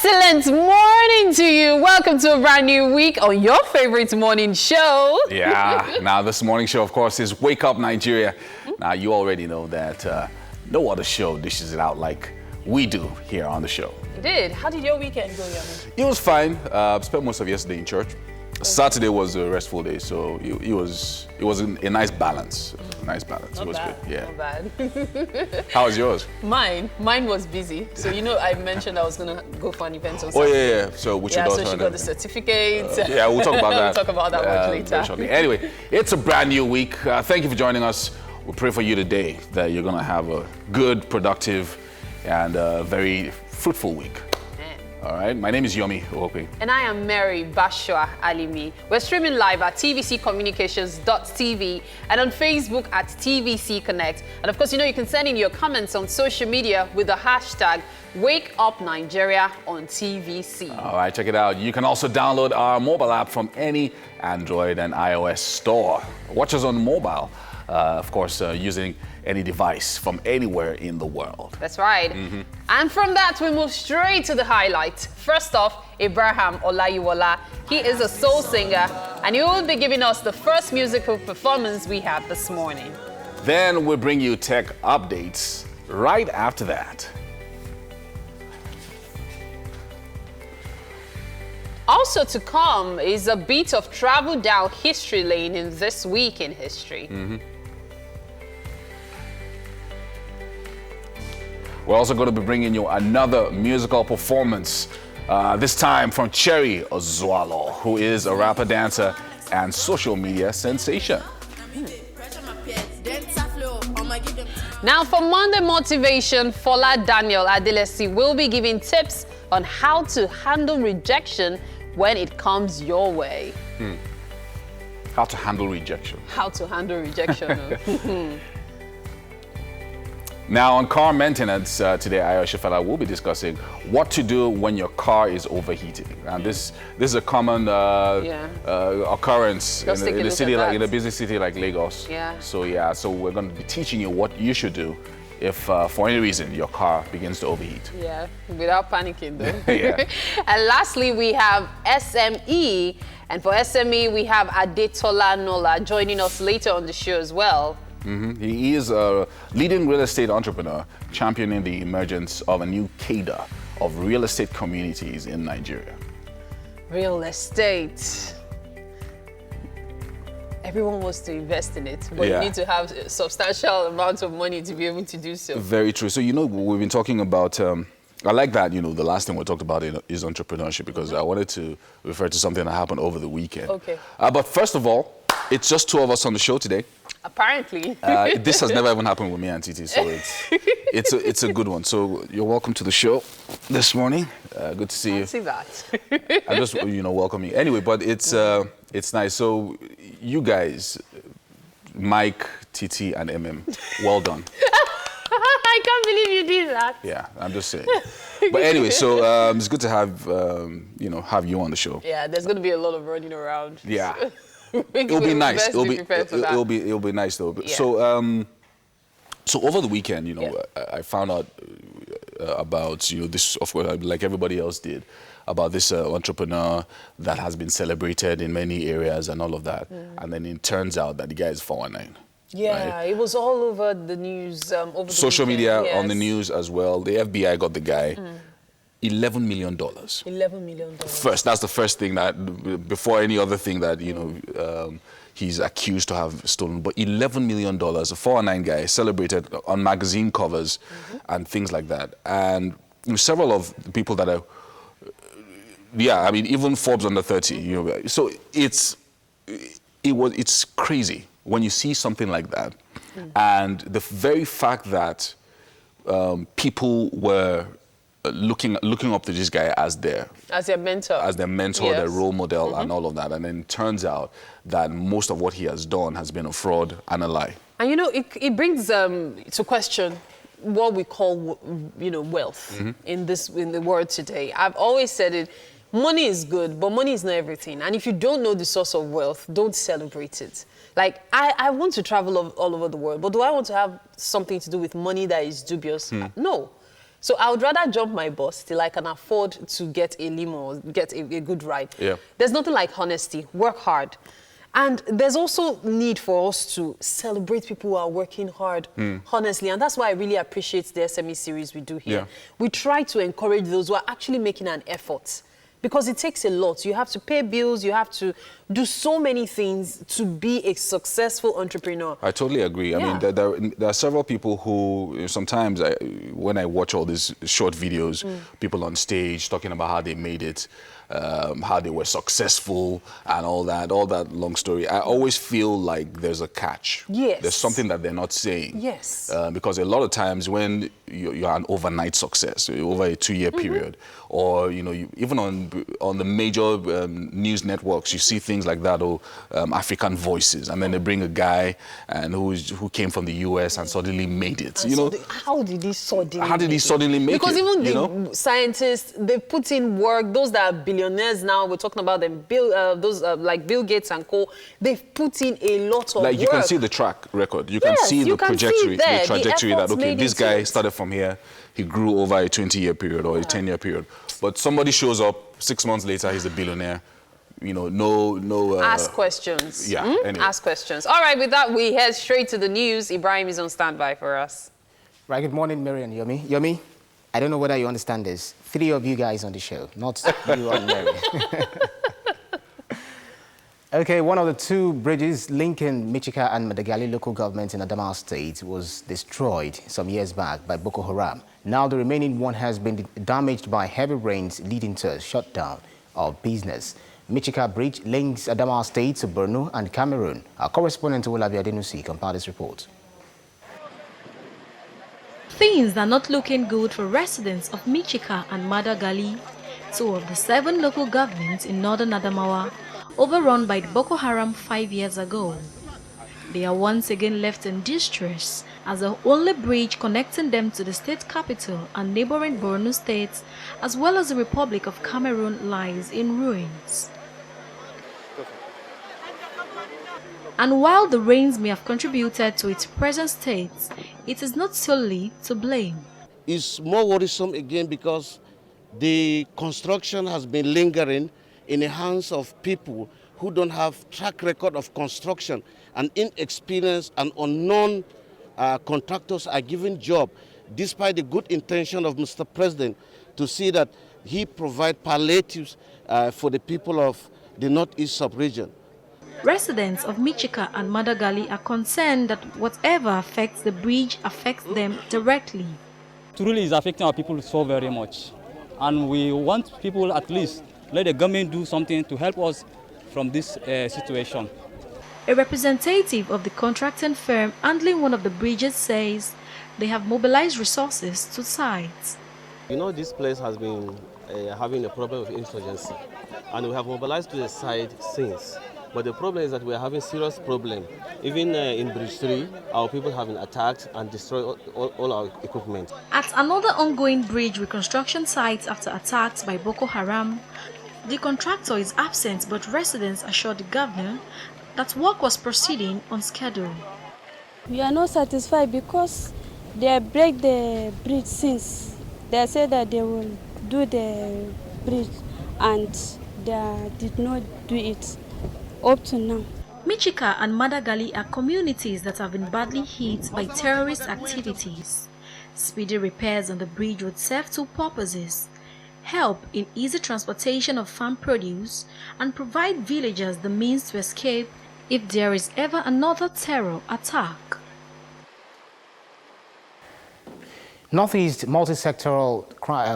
Excellent morning to you. Welcome to a brand new week on your favorite morning show. Yeah, now this morning show, of course, is Wake Up Nigeria. Now, you already know that no other show dishes it out like we do here on the show. You did. How did your weekend go, Yami? It was fine. Spent most of yesterday in church. Saturday was a restful day, so it was a nice balance. Nice balance. Not It was bad. good. Yeah. Not bad. How was yours? Mine was busy. So you know, I mentioned I was gonna go for an event on Oh Saturday. yeah. So we should Yeah, also so she got the certificate. yeah, we'll talk about that. We'll talk about that much later. very shortly. Anyway, it's a brand new week. Thank you for joining us. We pray for you today that you're gonna have a good, productive, and very fruitful week. All right, my name is Yomi Ope. And I am Mary Bashwa Alimi. We're streaming live at tvccommunications.tv and on Facebook at TVC Connect. And of course, you know, you can send in your comments on social media with the hashtag WakeUpNigeria on TVC. All right, check it out. You can also download our mobile app from any Android and iOS store. Watch us on mobile, of course, using any device from anywhere in the world. That's right. And from that, we move straight to the highlight. First off, Abraham Olayiwola. He is a soul singer, and he will be giving us the first musical performance we had this morning. Then we'll bring you tech updates right after that. Also to come is a bit of travel down history lane in This Week in History. We're also going to be bringing you another musical performance, this time from Cherry Ozualo, who is a rapper, dancer, and social media sensation. Now for Monday Motivation, Fola Daniel Adelesi will be giving tips on how to handle rejection when it comes your way. How to handle rejection. How to handle rejection. Now, on car maintenance, today, Aisha Fela will be discussing what to do when your car is overheating. And this is a common occurrence in a city like in a busy city like Lagos. Yeah. So we're going to be teaching you what you should do if, for any reason, your car begins to overheat. Yeah, without panicking though. Yeah. And lastly, we have SME. And for SME, we have Adetola Nola joining us later on the show as well. He is a leading real estate entrepreneur, championing the emergence of a new cadre of real estate communities in Nigeria. Real estate. Everyone wants to invest in it, but you need to have a substantial amount of money to be able to do so. Very true. So, you know, we've been talking about, I like that, you know, the last thing we talked about is entrepreneurship, because I wanted to refer to something that happened over the weekend. Okay. But first of all, it's just two of us on the show today. Apparently. This has never even happened with me and Titi, so it's a good one. So you're welcome to the show this morning. Good to see you. I see that. I'm just, welcoming. Anyway, but it's nice. So you guys, Mike, Titi, and MM, well done. I can't believe you did that. Yeah, I'm just saying. But anyway, so it's good to have have you on the show. Yeah, there's going to be a lot of running around. Yeah. It'll be nice. It'll be nice though. Yeah. So over the weekend, I found out about this, of course, like everybody else did, about this entrepreneur that has been celebrated in many areas and all of that, and then it turns out that the guy is 419. Yeah, right? It was all over the news. Over the social weekend, media, yes. on the news as well. The FBI got the guy. $11 million. $11 million. First, that's the first thing that, before any other thing that, he's accused to have stolen. But $11 million, a 419 guy, celebrated on magazine covers and things like that. And several of the people that are, even Forbes under 30, so it's crazy when you see something like that. And the very fact that people were looking up to this guy as their mentor, yes. Their role model, and all of that, and then it turns out that most of what he has done has been a fraud and a lie. And it brings to question what we call wealth in the world today. I've always said it. Money is good, but money is not everything. And if you don't know the source of wealth, don't celebrate it. Like, I want to travel all over the world, but do I want to have something to do with money that is dubious? No. So I would rather jump my bus till I can afford to get a limo or get a good ride. Yeah. There's nothing like honesty. Work hard. And there's also need for us to celebrate people who are working hard, honestly. And that's why I really appreciate the SME series we do here. Yeah. We try to encourage those who are actually making an effort. Because it takes a lot. You have to pay bills. You have to do so many things to be a successful entrepreneur. I totally agree. I mean, there are several people who sometimes, when I watch all these short videos, people on stage talking about how they made it, how they were successful and all that long story. I always feel like there's a catch. Yes. There's something that they're not saying. Yes. Because a lot of times when you're an overnight success, over a 2-year period, or, you know, even on the major news networks, you see things like that, or African Voices, and then they bring a guy and who came from the US and suddenly made it. And how did he suddenly make it? Because even the scientists, they put in work. Those that are billionaires now, we're talking about them, like Bill Gates and co. They've put in a lot of work. You can see the track record. You can see the trajectory that, okay, this guy started from here, he grew over a 20-year period or a 10-year period. But somebody shows up 6 months later, he's a billionaire. You know, no. Ask questions. Yeah. Anyway. Ask questions. All right. With that, we head straight to the news. Ibrahim is on standby for us. Right. Good morning, Mary and Yomi. Yomi, I don't know whether you understand this. 3 of you guys on the show, not you and Mary. Okay, one of the 2 bridges linking Michika and Madagali local governments in Adamo Estates was destroyed some years back by Boko Haram. Now the remaining one has been damaged by heavy rains, leading to a shutdown of business. Michika Bridge links Adamo Estates to Borno and Cameroon. Our correspondent Olabi Adenusi compiled this report. Things are not looking good for residents of Michika and Madagali, 2 of the 7 local governments in northern Adamawa, overrun by Boko Haram 5 years ago. They are once again left in distress as the only bridge connecting them to the state capital and neighboring Borno states, as well as the Republic of Cameroon, lies in ruins. And while the rains may have contributed to its present state, it is not solely to blame. It's more worrisome again because the construction has been lingering in the hands of people who don't have track record of construction, and inexperienced and unknown contractors are given job, despite the good intention of Mr. President to see that he provide palliatives for the people of the Northeast sub-region. Residents of Michika and Madagali are concerned that whatever affects the bridge affects them directly. Truly, is affecting our people so very much, and we want people at least let the government do something to help us from this situation. A representative of the contracting firm handling one of the bridges says they have mobilized resources to sites. You know, this place has been having a problem of insurgency, and we have mobilized to the site since. But the problem is that we are having serious problem. Even in Bridge 3, our people have been attacked and destroyed all our equipment. At another ongoing bridge reconstruction site after attacks by Boko Haram, the contractor is absent, but residents assured the governor that work was proceeding on schedule. We are not satisfied because they break the bridge since. They said that they will do the bridge and they did not do it up to now. Michika and Madagali are communities that have been badly hit by terrorist activities. Speedy repairs on the bridge would serve 2 purposes: help in easy transportation of farm produce and provide villagers the means to escape if there is ever another terror attack. Northeast Multi-Sectoral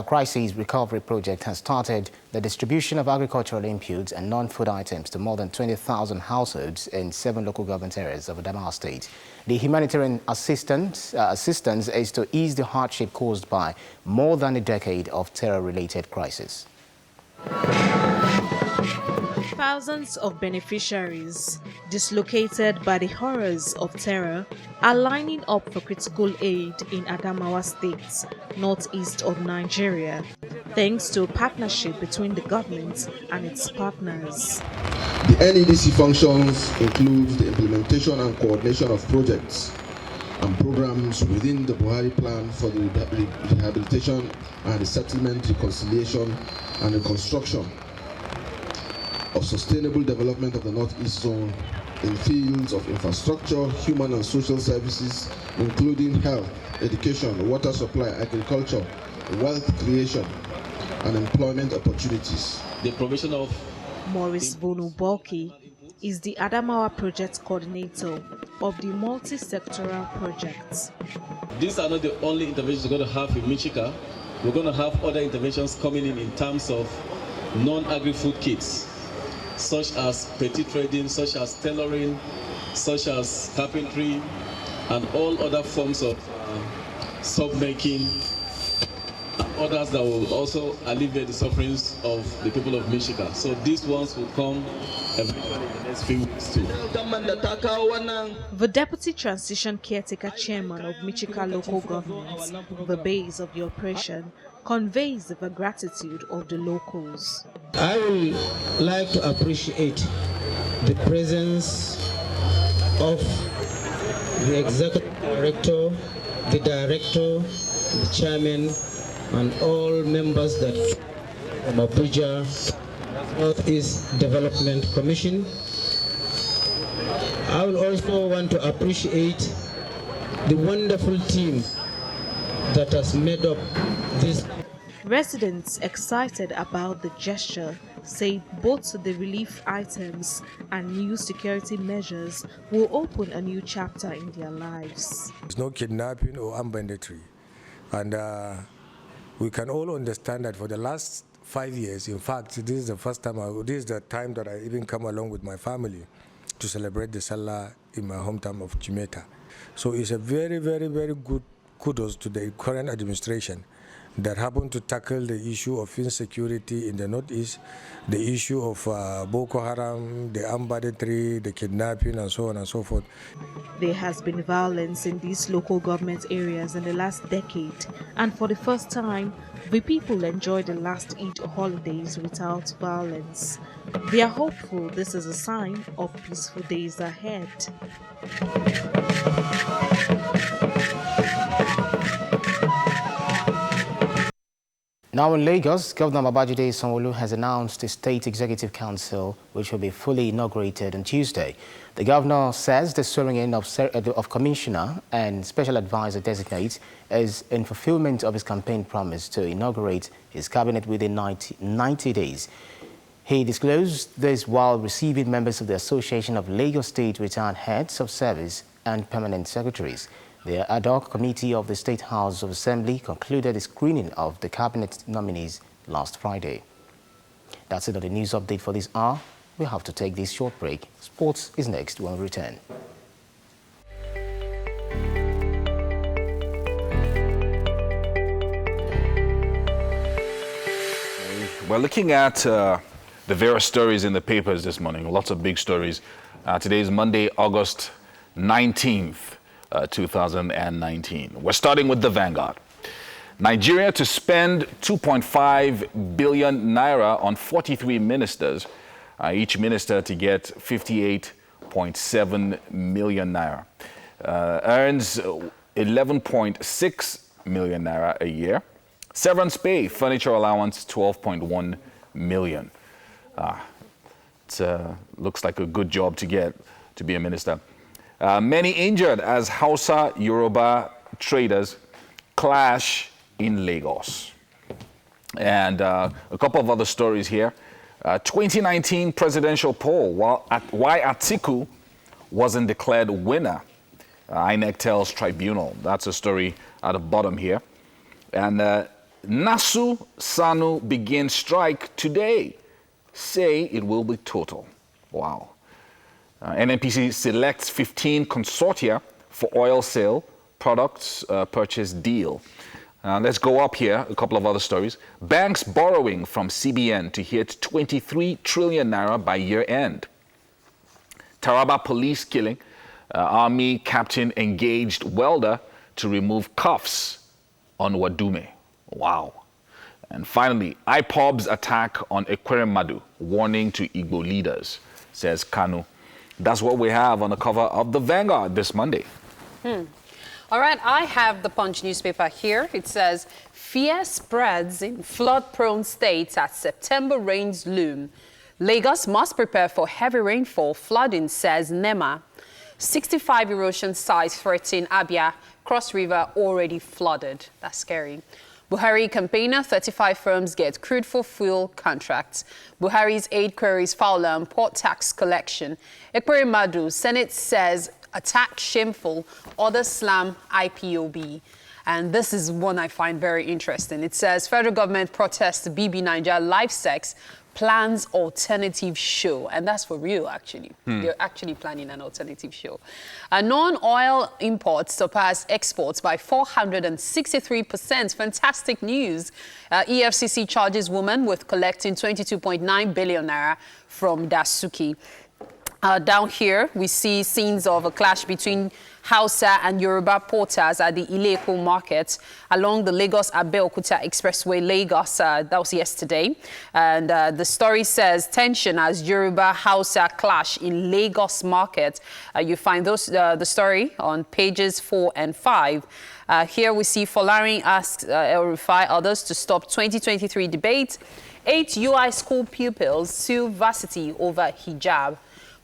Crisis Recovery Project has started the distribution of agricultural inputs and non-food items to more than 20,000 households in 7 local government areas of Adamo State. The humanitarian assistance is to ease the hardship caused by more than a decade of terror-related crisis. Thousands of beneficiaries, dislocated by the horrors of terror, are lining up for critical aid in Adamawa State, northeast of Nigeria, thanks to a partnership between the government and its partners. The NEDC functions include the implementation and coordination of projects and programs within the Buhari plan for the rehabilitation and resettlement, reconciliation and reconstruction of sustainable development of the Northeast Zone in fields of infrastructure, human and social services, including health, education, water supply, agriculture, wealth creation, and employment opportunities. The provision of Maurice Bonuboki is the Adamawa project coordinator of the multi-sectoral projects. These are not the only interventions we're going to have in Michika. We're going to have other interventions coming in terms of non-agri-food kits, such as petty trading, such as tailoring, such as carpentry, and all other forms of soap-making, and others that will also alleviate the sufferings of the people of Michika. So these ones will come eventually in the next few weeks too. The Deputy Transition Caretaker Chairman of Michika Local Government, the base of the operation, conveys the gratitude of the locals. I would like to appreciate the presence of the Executive Director, the Director, the Chairman, and all members that from Abuja Northeast Development Commission. I will also want to appreciate the wonderful team that has made up this. Residents excited about the gesture say both the relief items and new security measures will open a new chapter in their lives. There's no kidnapping or armed banditry, and we can all understand that for the last 5 years, in fact, this is the first time, this is the time that I even come along with my family to celebrate the Salah in my hometown of Jimeta. So it's a very, very, very good kudos to the current administration that happened to tackle the issue of insecurity in the Northeast, the issue of Boko Haram, the armed banditry, the kidnapping, and so on and so forth. There has been violence in these local government areas in the last decade, and for the first time, the people enjoy the last Eid holidays without violence. They are hopeful this is a sign of peaceful days ahead. Now in Lagos, Governor Babajide Sanwo-Olu has announced the State Executive Council, which will be fully inaugurated on Tuesday. The governor says the swearing in of Commissioner and Special Advisor designate is in fulfillment of his campaign promise to inaugurate his cabinet within 90 days. He disclosed this while receiving members of the Association of Lagos State Retired Heads of Service and Permanent Secretaries. The ad hoc committee of the State House of Assembly concluded the screening of the cabinet nominees last Friday. That's it on the news update for this hour. We have to take this short break. Sports is next when we return. We're looking at the various stories in the papers this morning, lots of big stories. Today is Monday, August 19th. 2019. We're starting with the Vanguard. Nigeria to spend 2.5 billion naira on 43 ministers, each minister to get 58.7 million naira. Earns 11.6 million naira a year. Severance pay, furniture allowance, 12.1 million. It looks like a good job to get to be a minister. Many injured as Hausa Yoruba traders clash in Lagos. And a couple of other stories here. 2019 presidential poll, why Atiku wasn't declared winner. INEC tells Tribunal. That's a story at the bottom here. And Nasu Sanu begins strike today. Say it will be total. Wow. NNPC selects 15 consortia for oil sale products purchase deal. Let's go up here, a couple of other stories. Banks borrowing from CBN to hit 23 trillion naira by year end. Taraba police killing. Army captain engaged welder to remove cuffs on Wadume. Wow. And finally, IPOB's attack on Ekweremadu, warning to Igbo leaders, says Kanu. That's what we have on the cover of the Vanguard this Monday. All right, I have the Punch newspaper here. It says, fear spreads in flood-prone states as September rains loom. Lagos must prepare for heavy rainfall, flooding, says NEMA. 65 erosion sites threaten Abia. Cross River already flooded. That's scary. Buhari campaigner, 35 firms get crude for fuel contracts. Buhari's aid queries Fowler and port tax collection. Ekpere Madu, Senate says attack shameful, others slam IPOB. And this is one I find very interesting. It says federal government protests BB Nigeria live sex, plans alternative show. And that's for real, actually. They're actually planning an alternative show. Non-oil imports surpass exports by 463%. Fantastic news. EFCC charges woman with collecting 22.9 billion naira from Dasuki. Down here, we see scenes of a clash between Hausa and Yoruba porters at the Ileko market along the Lagos-Abeokuta Expressway, Lagos. That was yesterday. And the story says tension as Yoruba-Hausa clash in Lagos market. You find the story on pages 4 and 5. Here we see Folarin asks El Rufai others to stop 2023 debate. 8 UI school pupils sue varsity over hijab.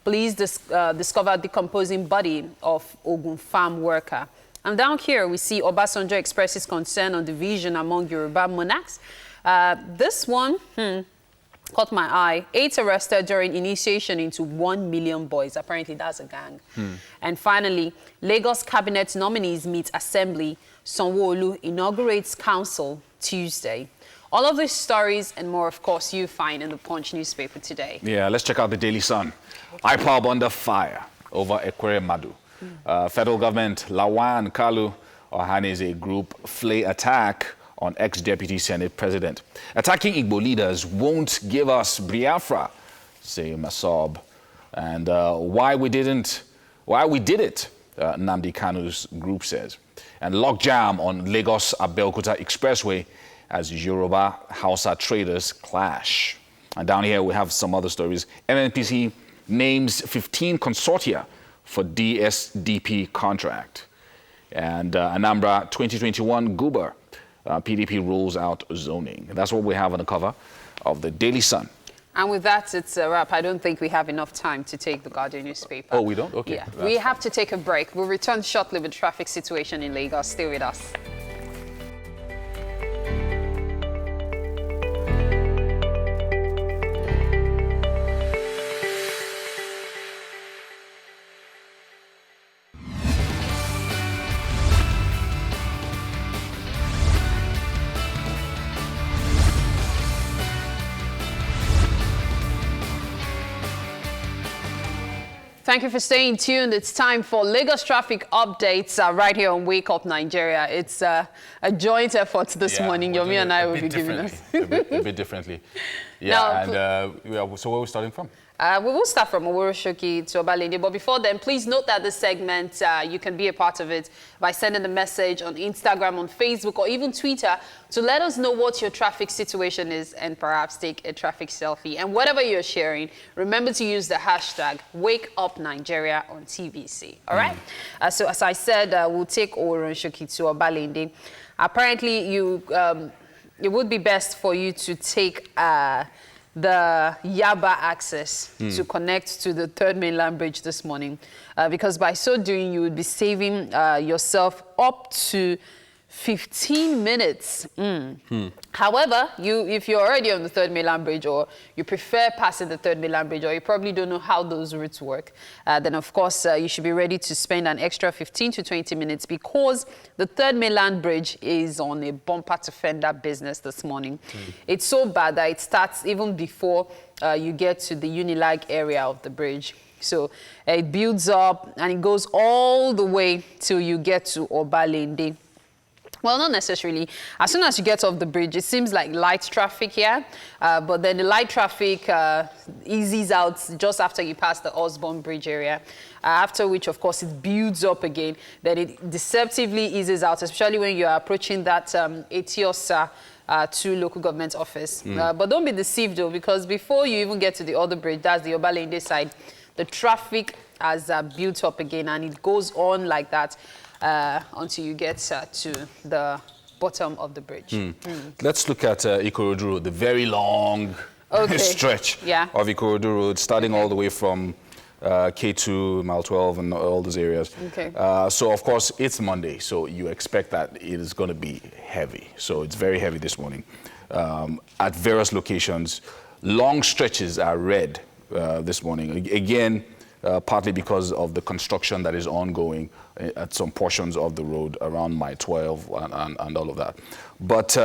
Police discovered decomposing body of Ogun farm worker. And down here, we see Obasanjo expresses concern on division among Yoruba monarchs. This one caught my eye. 8 arrested during initiation into 1 million boys. Apparently, that's a gang. And finally, Lagos cabinet nominees meet assembly. Sanwo-Olu inaugurates council Tuesday. All of these stories and more, of course, you find in the Punch newspaper today. Yeah, let's check out the Daily Sun. IPOB under fire over Ekpere Madu. Federal government, Lawan Kalu Ohaneze group flay attack on ex-deputy Senate president. Attacking Igbo leaders won't give us Biafra, say Masob. And why we did it, Nnamdi Kanu's group says. And lockjam on Lagos-Abeokuta Expressway as Yoruba Hausa traders clash. And down here we have some other stories. MNPC names 15 consortia for DSDP contract. And Anambra 2021 Guber, PDP rules out zoning. That's what we have on the cover of the Daily Sun. And with that, it's a wrap. I don't think we have enough time to take the Guardian newspaper. Oh, we don't? Okay. Yeah, we have to take a break. We'll return shortly with traffic situation in Lagos. Stay with us. Thank you for staying tuned. It's time for Lagos traffic updates right here on Wake Up Nigeria. It's a joint effort this morning. Yomi and I will be giving us a bit differently. Yeah, now, so where are we starting from? We will start from Owuroshoki to Obalende, but before then, please note that this segment, you can be a part of it by sending a message on Instagram, on Facebook, or even Twitter to let us know what your traffic situation is and perhaps take a traffic selfie. And whatever you're sharing, remember to use the hashtag WakeUpNigeria on TVC. All right? So as I said, we'll take Owuroshoki to Obalende. Apparently, it would be best for you to take the Yaba access to connect to the 3rd Mainland Bridge this morning, because by so doing, you would be saving yourself up to 15 minutes. However, if you're already on the 3rd Mainland Bridge, or you prefer passing the 3rd Mainland Bridge, or you probably don't know how those routes work, then of course you should be ready to spend an extra 15 to 20 minutes, because the 3rd Mainland Bridge is on a bumper to fender business this morning. It's so bad that it starts even before you get to the Unilag area of the bridge. So it builds up and it goes all the way till you get to Obalende. Well, not necessarily. As soon as you get off the bridge, it seems like light traffic here, but then the light traffic eases out just after you pass the Osborne Bridge area, after which, of course, it builds up again. Then it deceptively eases out, especially when you're approaching that Etiosa to local government office. But don't be deceived, though, because before you even get to the other bridge, that's the Obalende side, the traffic has built up again, and it goes on like that until you get to the bottom of the bridge. Let's look at Ikorodu Road, the very long stretch of Ikorodu Road, starting all the way from K2, Mile 12, and all those areas. So, of course, it's Monday, so you expect that it is going to be heavy. So it's very heavy this morning. At various locations, long stretches are red this morning. Again, partly because of the construction that is ongoing at some portions of the road around Mile 12 and all of that. But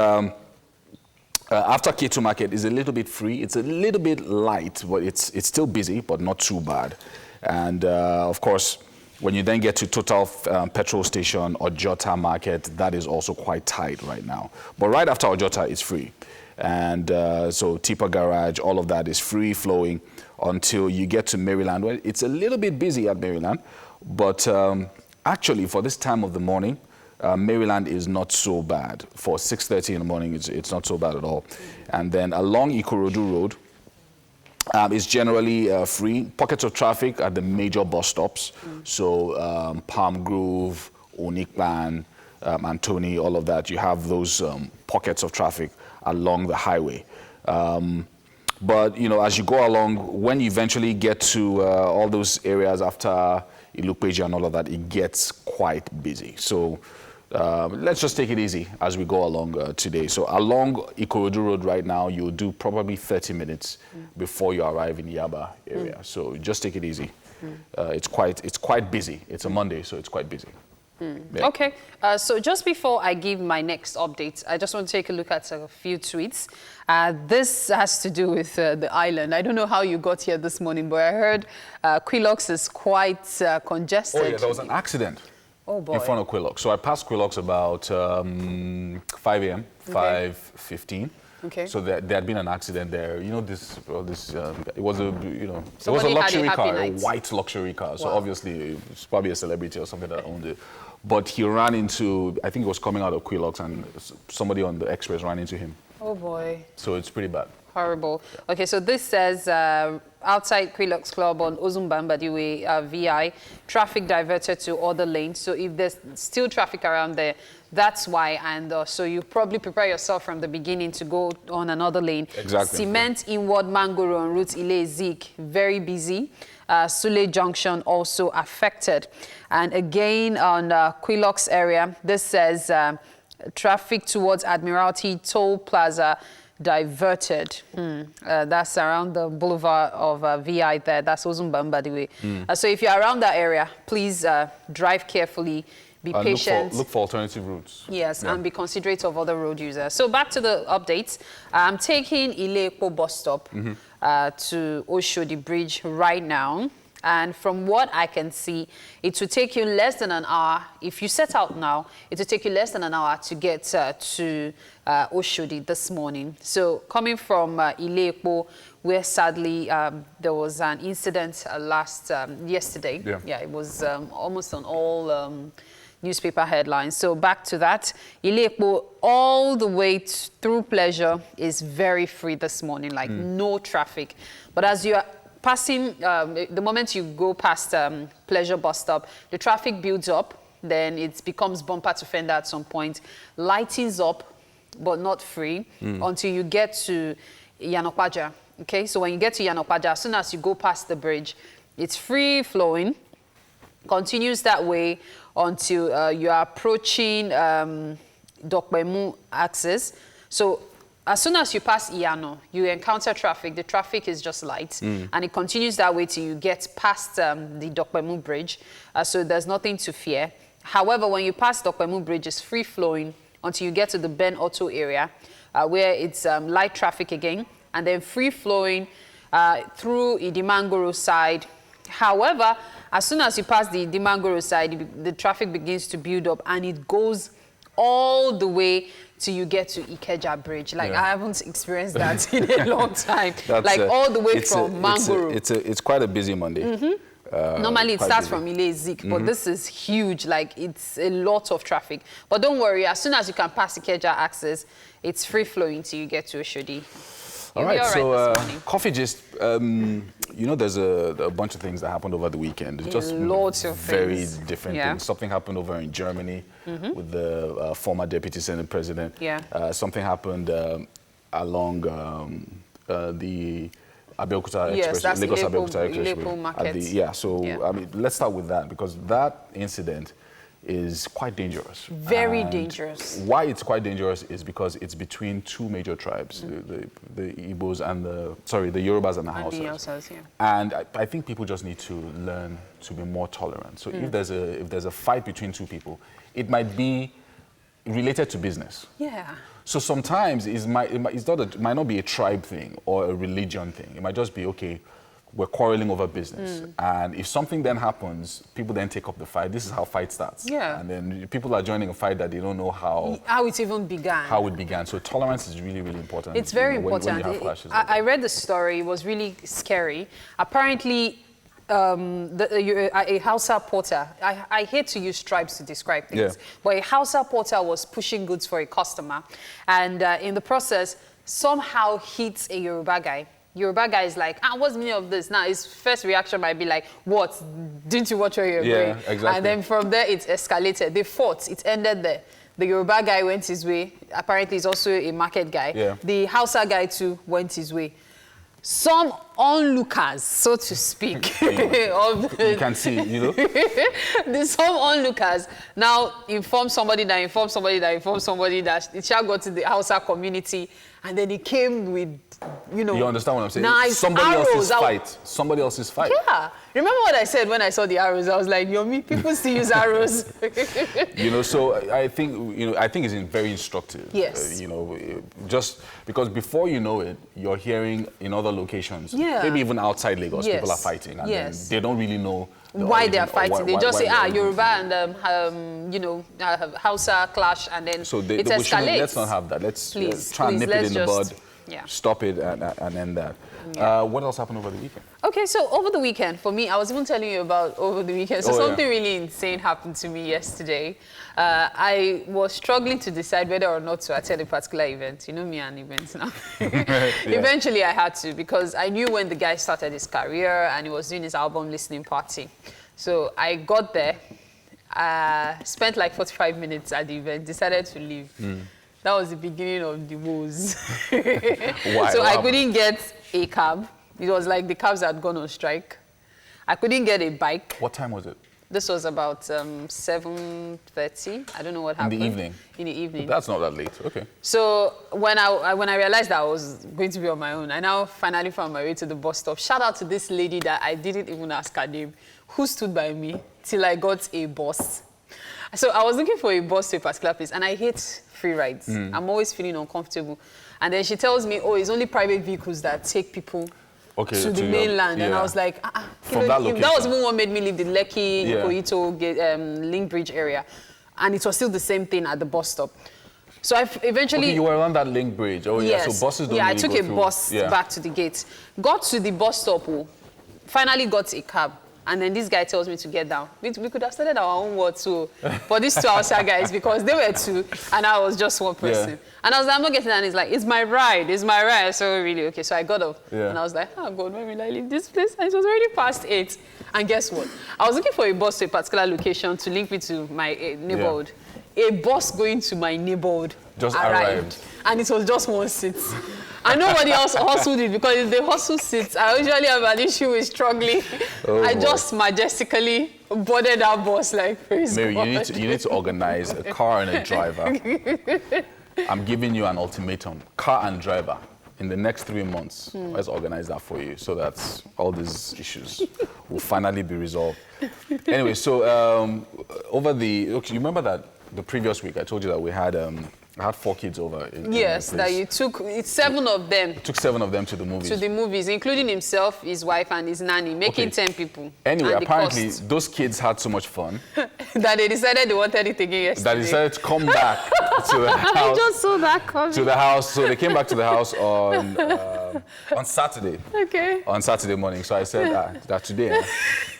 after K2 Market is a little bit free. It's a little bit light, but it's still busy, but not too bad. And of course, when you then get to Total Petrol Station or Ojota Market, that is also quite tight right now. But right after Ojota, it's free. And so Tipa Garage, all of that is free flowing until you get to Maryland. Well, it's a little bit busy at Maryland, but actually for this time of the morning, Maryland is not so bad. For 6:30 in the morning, it's not so bad at all. And then along Ikorodu Road, it's generally free. Pockets of traffic at the major bus stops. So Palm Grove, Onikpan, Antony, all of that. You have those pockets of traffic along the highway. But, you know, as you go along, when you eventually get to all those areas after Ilupeji and all of that, it gets quite busy. So let's just take it easy as we go along today. So along Ikorodu Road right now, you'll do probably 30 minutes before you arrive in Yaba area. So just take it easy. It's quite busy. It's a Monday, so it's quite busy. Yeah. Okay, so just before I give my next update, I just want to take a look at a few tweets. This has to do with the island. I don't know how you got here this morning, but I heard Quilox is quite congested. Oh yeah, there was an accident. Oh boy. In front of Quilox. So I passed Quilox about 5 a.m., 5:15. Okay. So there had been an accident there. You know, it was a, you know, Somebody it was a luxury car, a white luxury car. So obviously it's probably a celebrity or something that owned it. But he ran into, I think it was coming out of Quilox, and somebody on the express ran into him. Oh boy. So it's pretty bad. Horrible. Okay, so this says outside Quilox Club on Ozumbambadiwe VI, traffic diverted to other lanes. So if there's still traffic around there, that's why. And so you probably prepare yourself from the beginning to go on another lane. Exactly. Cement inward Mangoro on route Ile-Zik, very busy. Sule Junction also affected. And again on Quilox area, this says traffic towards Admiralty Toll Plaza diverted. That's around the boulevard of VI there. That's Ozumbambadiwe. So if you're around that area, please drive carefully. Be patient. Look for alternative routes. Yes, and be considerate of other road users. So back to the updates. I'm taking Ile-Epo bus stop to Oshodi Bridge right now. And from what I can see, it will take you less than an hour. If you set out now, it will take you less than an hour to get to Oshodi this morning. So coming from Ile-Epo, where sadly there was an incident yesterday. Yeah, it was almost on all newspaper headlines. So back to that, Ile-Epo all the way through Pleasure is very free this morning, like no traffic. But as you are passing, the moment you go past Pleasure bus stop, the traffic builds up, then it becomes bumper to fender at some point, lightens up, but not free, until you get to Yanokpaja. Okay, so when you get to Yanokpaja, as soon as you go past the bridge, it's free flowing, continues that way until you are approaching Dokpemu axis. So as soon as you pass Iyano, you encounter traffic. The traffic is just light, and it continues that way till you get past the Dokpemu bridge. So there's nothing to fear. However, when you pass Dokpemu bridge, it's free flowing until you get to the Ben Auto area, where it's light traffic again, and then free flowing through Idimangoro side. However, as soon as you pass the Idimangoro side, the traffic begins to build up, and it goes all the way till you get to Ikeja Bridge. Like, I haven't experienced that in a long time. Like, all the way from Mangoro. It's quite a busy Monday. Normally, it starts from Ile-Zik, but this is huge. Like, it's a lot of traffic. But don't worry, as soon as you can pass Ikeja access, it's free flowing till you get to Oshodi. All right, so coffee gist. You know, there's a bunch of things that happened over the weekend. It's just lots of very things. different things. Something happened over in Germany with the former Deputy Senate President. Something happened along the Abeokuta Express, Lagos Abeokuta Expressway. So I mean, let's start with that because that incident is quite dangerous. Very dangerous. Why it's quite dangerous is because it's between two major tribes, the Igbos and the Yorubas and the Hausas. And I think people just need to learn to be more tolerant. So if there's a fight between two people, it might be related to business. So sometimes it might not be a tribe thing or a religion thing. It might just be, okay, we're quarreling over business. And if something then happens, people then take up the fight. This is how fight starts. And then people are joining a fight that they don't know how it even began. So tolerance is really, really important. It's very important. When you have clashes I read the story. It was really scary. Apparently, a Hausa porter, I hate to use tribes to describe things, but a Hausa porter was pushing goods for a customer. And in the process, somehow hits a Yoruba guy. Yoruba guy is like, what's the meaning of this? Now, his first reaction might be like, what? Didn't you watch where you're going? Exactly. And then from there, it escalated. They fought. It ended there. The Yoruba guy went his way. Apparently, he's also a market guy. The Hausa guy, too, went his way. Some onlookers, so to speak. You can see, you know. Some onlookers now inform somebody that it shall go to the Hausa community. And then he came with, you know, you understand what I'm saying? Nice Somebody arrows. else's fight. Yeah. Remember what I said when I saw the arrows? I was like, Yomi, people still use arrows. You know, so I think it's very instructive. Yes. You know, just because before you know it, you're hearing in other locations, maybe even outside Lagos, people are fighting, and then they don't really know why they are fighting. They just say, Yoruba and, you know, Hausa clash, and then it escalates. Let's not have that. Let's try and nip it in the bud, stop it, and end that. What else happened over the weekend? Okay, so over the weekend, for me, I was even telling you about over the weekend. So something really insane happened to me yesterday. I was struggling to decide whether or not to attend a particular event. You know me and events now. Eventually, I had to because I knew when the guy started his career and he was doing his album listening party. So I got there, spent like 45 minutes at the event, decided to leave. That was the beginning of the woes. Why? So I couldn't get a cab. It was like the cabs had gone on strike. I couldn't get a bike. What time was it? This was about 7:30. I don't know what happened. In the evening? In the evening. But that's not that late. Okay. So when I realized that I was going to be on my own, I now finally found my way to the bus stop. Shout out to this lady that I didn't even ask her name, who stood by me till I got a bus. So I was looking for a bus to a particular place, and I hate free rides. I'm always feeling uncomfortable. And then she tells me, it's only private vehicles that take people to the mainland. And I was like, From that location. That was even what made me leave the Lekki, Koito, Link Bridge area. And it was still the same thing at the bus stop. So I eventually... Okay, you were on that Link Bridge. Oh, yes. So buses don't really I took a bus back to the gate. Got to the bus stop, finally got a cab. And then this guy tells me to get down. We could have started our own word too. For these two outside guys, because they were two, and I was just one person. And I was like, I'm not getting that. And he's like, it's my ride. So really, okay. So I got up. And I was like, God, when will I leave this place? And it was already past 8. And guess what? I was looking for a bus to a particular location to link me to my neighborhood. A bus going to my neighborhood just arrived. And it was just one seat. And nobody else hustled it, because if they hustle seats, I usually have an issue with struggling. I just majestically boarded that bus like praise Mary, God. you need to organize a car and a driver. I'm giving you an ultimatum. Car and driver. In the next 3 months, let's organize that for you so that all these issues will finally be resolved. Anyway, so you remember that the previous week I told you that we had I had 4 kids over. Yes, that you took 7 of them. Took 7 of them to the movies. To the movies, including himself, his wife, and his nanny, making 10 people. Anyway, apparently those kids had so much fun that they decided they wanted it again yesterday. That they decided to come back to the house. I just saw that coming. To the house. So they came back to the house on Saturday. Okay. On Saturday morning. So I said that today.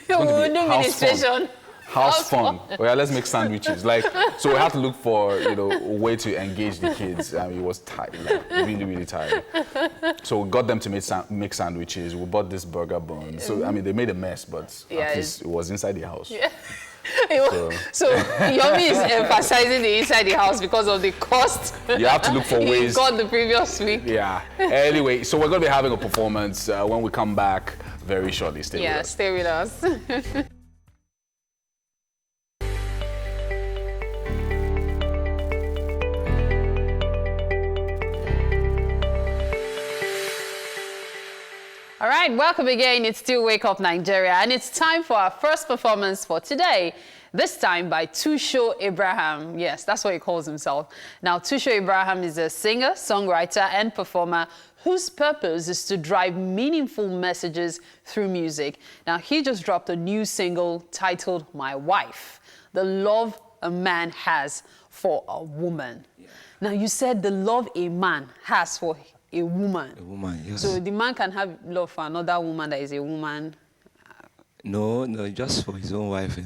We'll do ministration. House fun. Well, let's make sandwiches. Like, so we had to look for, you know, a way to engage the kids. And he was tired, like, really, really tired. So we got them to make sandwiches. We bought this burger bun. So, I mean, they made a mess, but at least it was inside the house. Yeah. So Yomi is emphasizing the inside the house because of the cost. You have to look for ways. He got the previous week. Yeah. Anyway, so we're going to be having a performance when we come back very shortly. Stay with us. Stay with us. All right, welcome again. It's still Wake Up Nigeria, and it's time for our first performance for today. This time by Tusho Abraham. Yes, that's what he calls himself. Now, Tusho Abraham is a singer, songwriter, and performer whose purpose is to drive meaningful messages through music. Now, he just dropped a new single titled My Wife, the love a man has for a woman. Yeah. Now, you said the love a man has for a woman. A woman, yes. So the man can have love for another woman that is a woman. No, just for his own wife.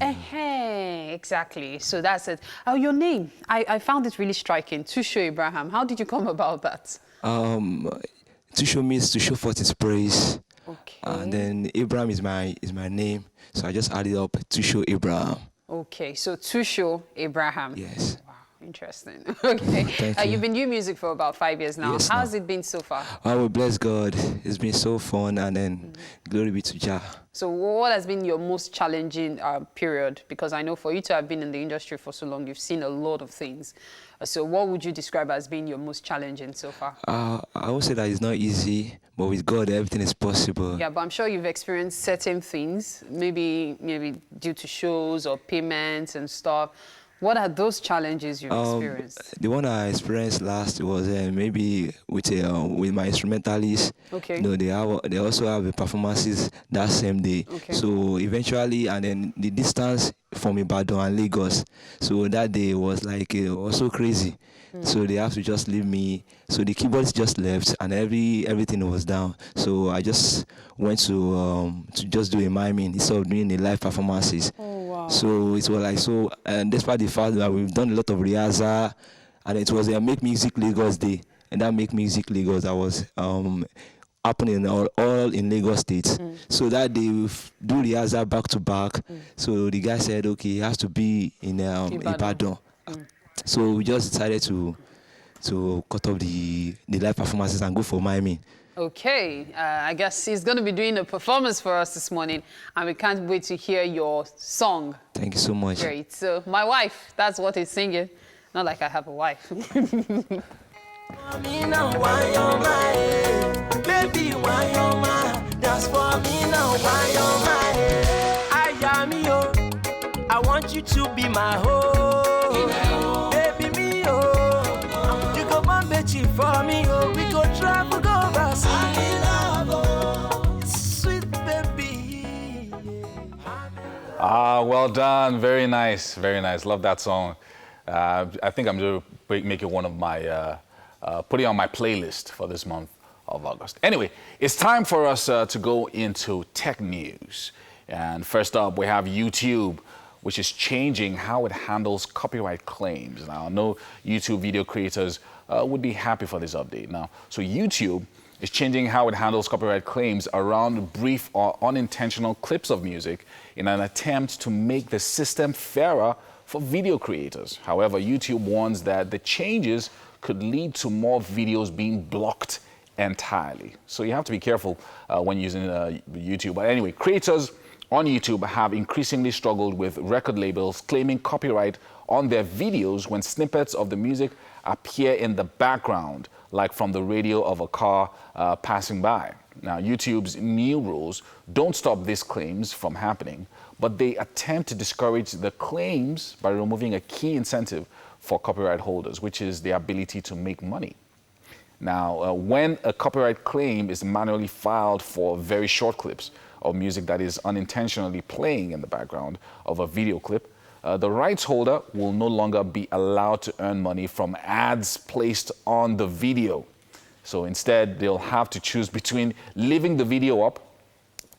Exactly. So that's it. Your name, I found it really striking. Tusho Abraham. How did you come about that? Tusho means to show forth his praise. Okay. And then Abraham is my name, so I just added up Tusho Abraham. Okay, so Tusho Abraham. Yes. Interesting. Okay. Thank you. You've been doing music for about 5 years now. Yes, How's it been so far? Oh, bless God. It's been so fun, and then glory be to Jah. So what has been your most challenging period? Because I know for you to have been in the industry for so long, you've seen a lot of things. So what would you describe as being your most challenging so far? I would say that it's not easy, but with God, everything is possible. Yeah, but I'm sure you've experienced certain things, maybe due to shows or payments and stuff. What are those challenges you've experienced? The one I experienced last was maybe with my instrumentalists. Okay. You know, they also have performances that same day. Okay. So eventually, and then the distance from Ibadan and Lagos. So that day was like also crazy. So they have to just leave me. So the keyboards just left, and everything was down. So I just went to just do a miming instead of doing the live performances. Oh wow! So it was like so, and despite the fact that we've done a lot of rehearsal, and it was a Make Music Lagos Day, and that Make Music Lagos that was happening all in Lagos State. So that day we do rehearsal back to back. So the guy said, okay, he has to be in Ibadan. So we just decided to cut off the live performances and go for miming. Okay, I guess he's going to be doing a performance for us this morning, and we can't wait to hear your song. Thank you so much. Great. So, my wife, that's what he's singing. Not like I have a wife. I want you to be my home. Baby, me, oh. You go Bambechi for me, oh. We go travel, go overseas. Sweet baby. Well done. Very nice. Very nice. Love that song. I think I'm going to make it one of my, put it on my playlist for this month of August. Anyway, it's time for us to go into tech news. And first up, we have YouTube, which is changing how it handles copyright claims. Now, I know YouTube video creators would be happy for this update. Now, so YouTube is changing how it handles copyright claims around brief or unintentional clips of music in an attempt to make the system fairer for video creators. However, YouTube warns that the changes could lead to more videos being blocked entirely. So you have to be careful when using YouTube. But anyway, creators on YouTube have increasingly struggled with record labels claiming copyright on their videos when snippets of the music appear in the background, like from the radio of a car passing by. Now, YouTube's new rules don't stop these claims from happening, but they attempt to discourage the claims by removing a key incentive for copyright holders, which is the ability to make money. Now, when a copyright claim is manually filed for very short clips of music that is unintentionally playing in the background of a video clip, the rights holder will no longer be allowed to earn money from ads placed on the video. So instead, they'll have to choose between leaving the video up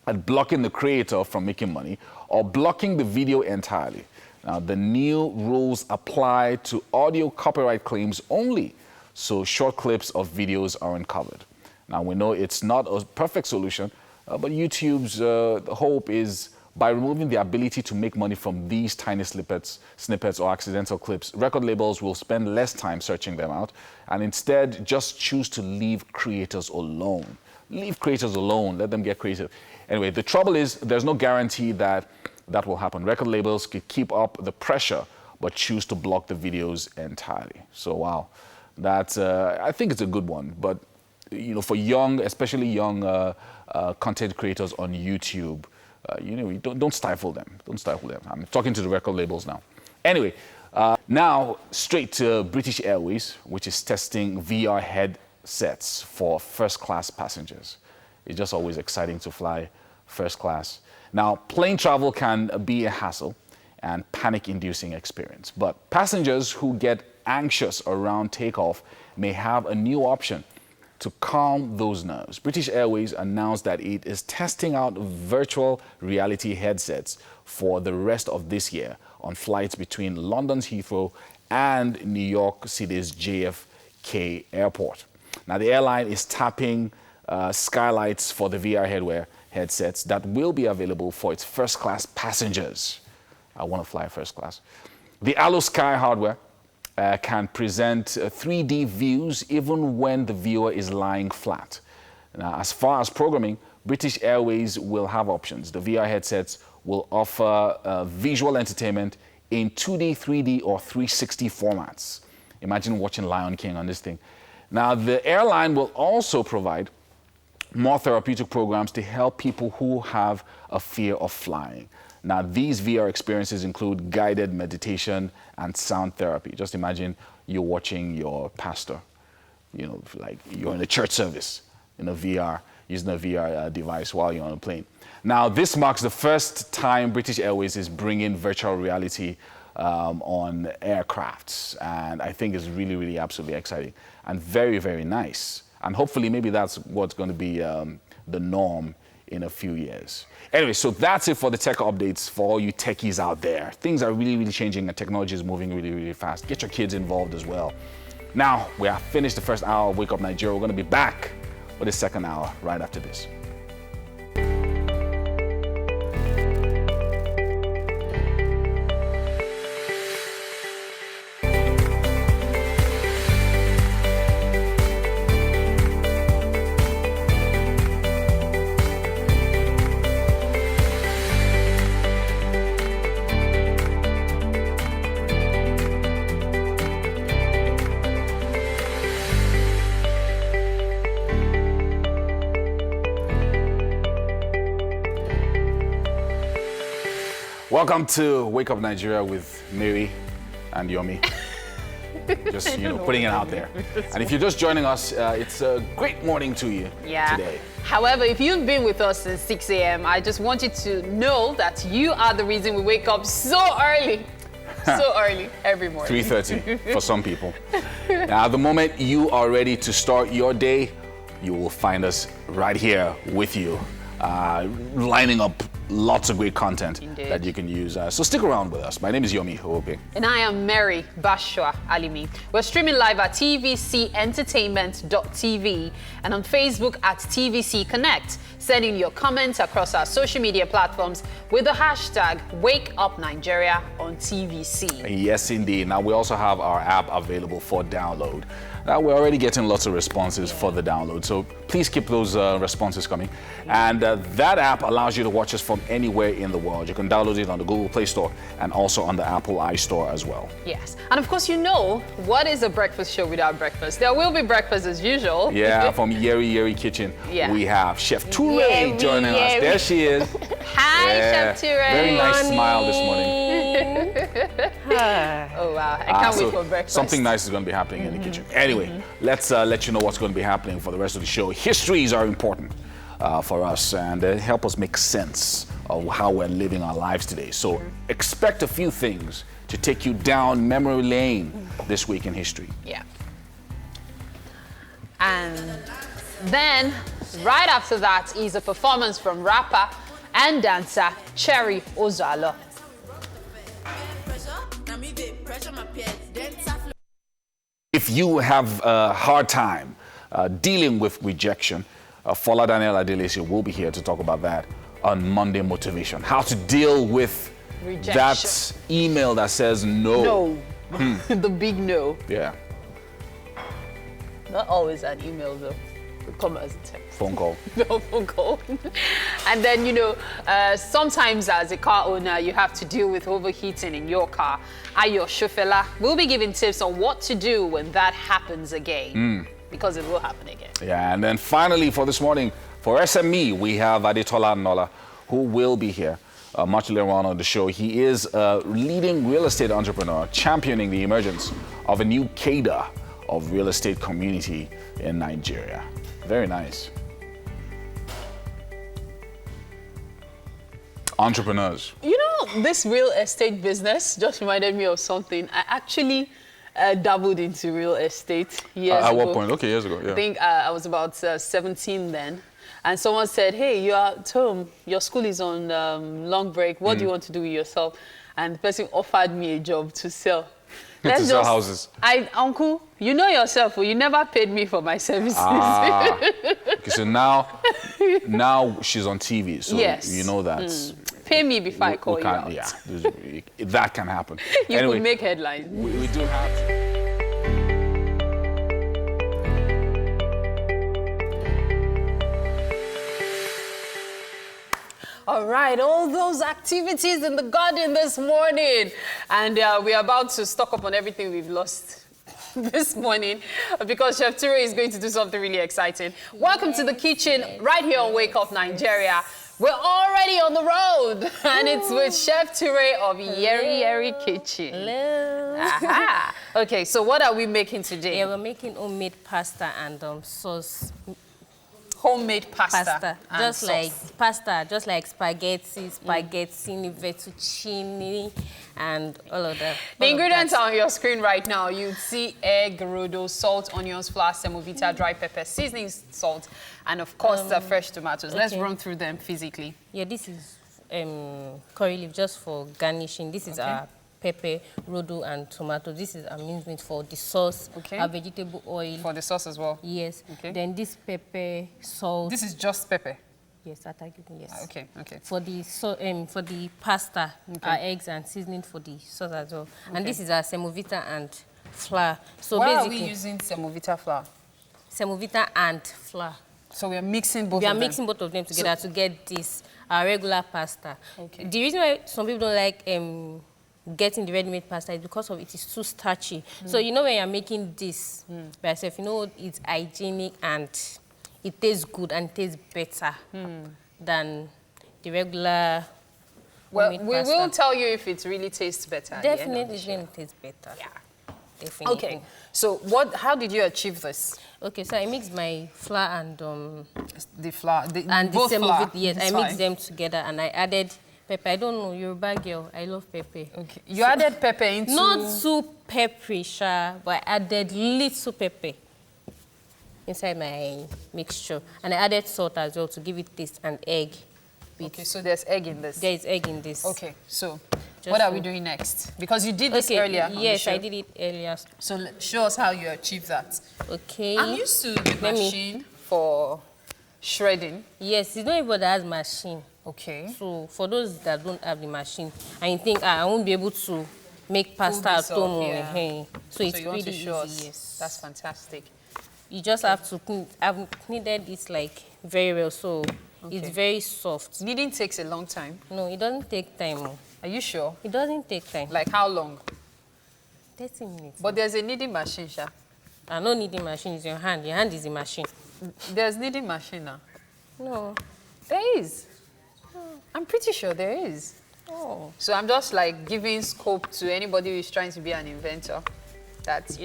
at blocking the creator from making money or blocking the video entirely. Now, the new rules apply to audio copyright claims only, so short clips of videos aren't covered. Now, we know it's not a perfect solution, but YouTube's hope is by removing the ability to make money from these tiny snippets or accidental clips, record labels will spend less time searching them out and instead just choose to leave creators alone. Leave creators alone, let them get creative. Anyway, the trouble is there's no guarantee that that will happen. Record labels could keep up the pressure but choose to block the videos entirely. So wow, that's I think it's a good one. But you know, for young, especially young content creators on YouTube, you know, don't stifle them. Don't stifle them. I'm talking to the record labels now. Anyway, now straight to British Airways, which is testing VR headsets for first-class passengers. It's just always exciting to fly first class. Now, plane travel can be a hassle and panic-inducing experience, but passengers who get anxious around takeoff may have a new option to calm those nerves. British Airways announced that it is testing out virtual reality headsets for the rest of this year on flights between London's Heathrow and New York City's JFK Airport. Now, the airline is tapping skylights for the VR headsets that will be available for its first-class passengers. I want to fly first class. The Allo Sky hardware can present 3D views even when the viewer is lying flat. Now, as far as programming, British Airways will have options. The VR headsets will offer visual entertainment in 2D, 3D, or 360 formats. Imagine watching Lion King on this thing. Now, the airline will also provide more therapeutic programs to help people who have a fear of flying. Now, these VR experiences include guided meditation and sound therapy. Just imagine you're watching your pastor, you know, like you're in a church service in a VR, using a VR device while you're on a plane. Now, this marks the first time British Airways is bringing virtual reality on aircrafts, and I think it's really, really absolutely exciting and very, very nice. And hopefully maybe that's what's going to be the norm in a few years. Anyway, so that's it for the tech updates for all you techies out there. Things are really, really changing and technology is moving really, really fast. Get your kids involved as well. Now, we have finished the first hour of Wake Up Nigeria. We're going to be back with the second hour right after this. Welcome to Wake Up Nigeria with Mary and Yomi. Just, you know, putting it out there. And if you're just joining us, it's a great morning to you today. However, if you've been with us since 6 a.m., I just want you to know that you are the reason we wake up so early. So early every morning. 3:30 for some people. Now, the moment you are ready to start your day, you will find us right here with you, lining up lots of great content that you can use. So stick around with us. My name is Yomi Hoope. And I am Mary Bashwa Alimi. We're streaming live at tvcentertainment.tv and on Facebook at TVC Connect. Send in your comments across our social media platforms with the hashtag WakeUpNigeria on TVC. Yes, indeed. Now, we also have our app available for download. Now, we're already getting lots of responses for the download, so please keep those responses coming. And that app allows you to watch us from anywhere in the world. You can download it on the Google Play Store and also on the Apple iStore as well. Yes, and of course, you know, what is a breakfast show without breakfast? There will be breakfast as usual. Yeah, from Yeri Kitchen, we have Chef Toure joining us. There she is. Hi, Chef Toure. Very nice smile this morning. Oh, wow. I can't wait for breakfast. Something nice is going to be happening in the kitchen. Anyway, let's let you know what's going to be happening for the rest of the show. Histories are important for us, and they help us make sense of how we're living our lives today. So expect a few things to take you down memory lane this week in history. Yeah. And then Right after that is a performance from rapper and dancer Cherry Ozalo. If you have a hard time dealing with rejection, Fola Daniel Adelesi will be here to talk about that on Monday Motivation. How to deal with Rejection. that email that says no. No. The big no. Yeah. Not always an email though. It come as a text. Phone call. No, phone call. And then, sometimes as a car owner, you have to deal with overheating in your car. Ayo Shofela will be giving tips on what to do when that happens again. Because it will happen again. Yeah, and then finally for this morning, for SME, we have Adetola Nola, who will be here much later on the show. He is a leading real estate entrepreneur, championing the emergence of a new cadre of real estate community in Nigeria. Very nice. Entrepreneurs. This real estate business just reminded me of something. I actually dabbled into real estate years ago. At what point? Okay, years ago, yeah. I think I was about 17 then. And someone said, hey, you are at home. Your school is on long break. What do you want to do with yourself? And the person offered me a job to sell. To sell houses. Uncle, you know yourself, you never paid me for my services. Okay, so now she's on TV, so yes. You know that. Pay me before I call you out. Yeah, that can happen. You anyway, could make headlines. We do have to. All right, all those activities in the garden this morning. And we're about to stock up on everything we've lost this morning because Chef Ture is going to do something really exciting. Welcome to the kitchen right here on Wake Up Nigeria. We're already on the road and it's with Chef Ture of Yeri Yeri Kitchen. Hello. Aha. Okay, so what are we making today? Yeah, we're making homemade pasta and sauce. Homemade pasta. Just like spaghetti, fettuccine, and all of that. The ingredients are on your screen right now. You'd see egg, rodo, salt, onions, flour, semovita, dry pepper, seasoning salt, and of course fresh tomatoes. Let's run through them physically. Yeah, this is curry leaf just for garnishing. This is our pepper, rodo, and tomato. This is our minced for the sauce. Our vegetable oil. For the sauce as well? Yes. Then this pepper, salt. This is just pepper? Yes, yes. Okay. For the pasta, our eggs and seasoning for the sauce as well. And this is our semovita and flour. So why basically, are we using semovita flour? Semovita and flour. So we are mixing both of them? We are mixing both of them together to get this, our regular pasta. The reason why some people don't like getting the ready-made pasta is because of it is too starchy. So when you're making this by yourself, it's hygienic and it tastes good and tastes better than the regular Well, we pasta. will tell you if it really tastes better. Definitely it's going to taste better. Yeah. Definitely. Okay. So how did you achieve this? Okay, so I mixed my flour and the flour and both the flour. Yes, I mixed them together and I added pepper. I don't know, Yoruba girl. I love pepper. Okay. You added pepper into... Not too peppery, but I added little pepper inside my mixture. And I added salt as well to give it taste and egg. Okay, so there's egg in this? There is egg in this. Okay, so what are we doing next? Because you did this earlier. Yes, I did it earlier. So show us how you achieved that. Okay. I'm used to the machine for shredding. Yes, it's not everybody that has machine. Okay. So for those that don't have the machine, and you think, I won't be able to make pasta at home. So it's pretty easy. Yes. That's fantastic. You just have to clean. I've kneaded it very well, so it's very soft. Kneading takes a long time. No, it doesn't take time. Are you sure? It doesn't take time. Like how long? 30 minutes. But there's a kneading machine, Sha. No kneading machine is your hand. Your hand is the machine. There's kneading machine now. No. There is. I'm pretty sure there is. Oh. So I'm just giving scope to anybody who is trying to be an inventor. That's,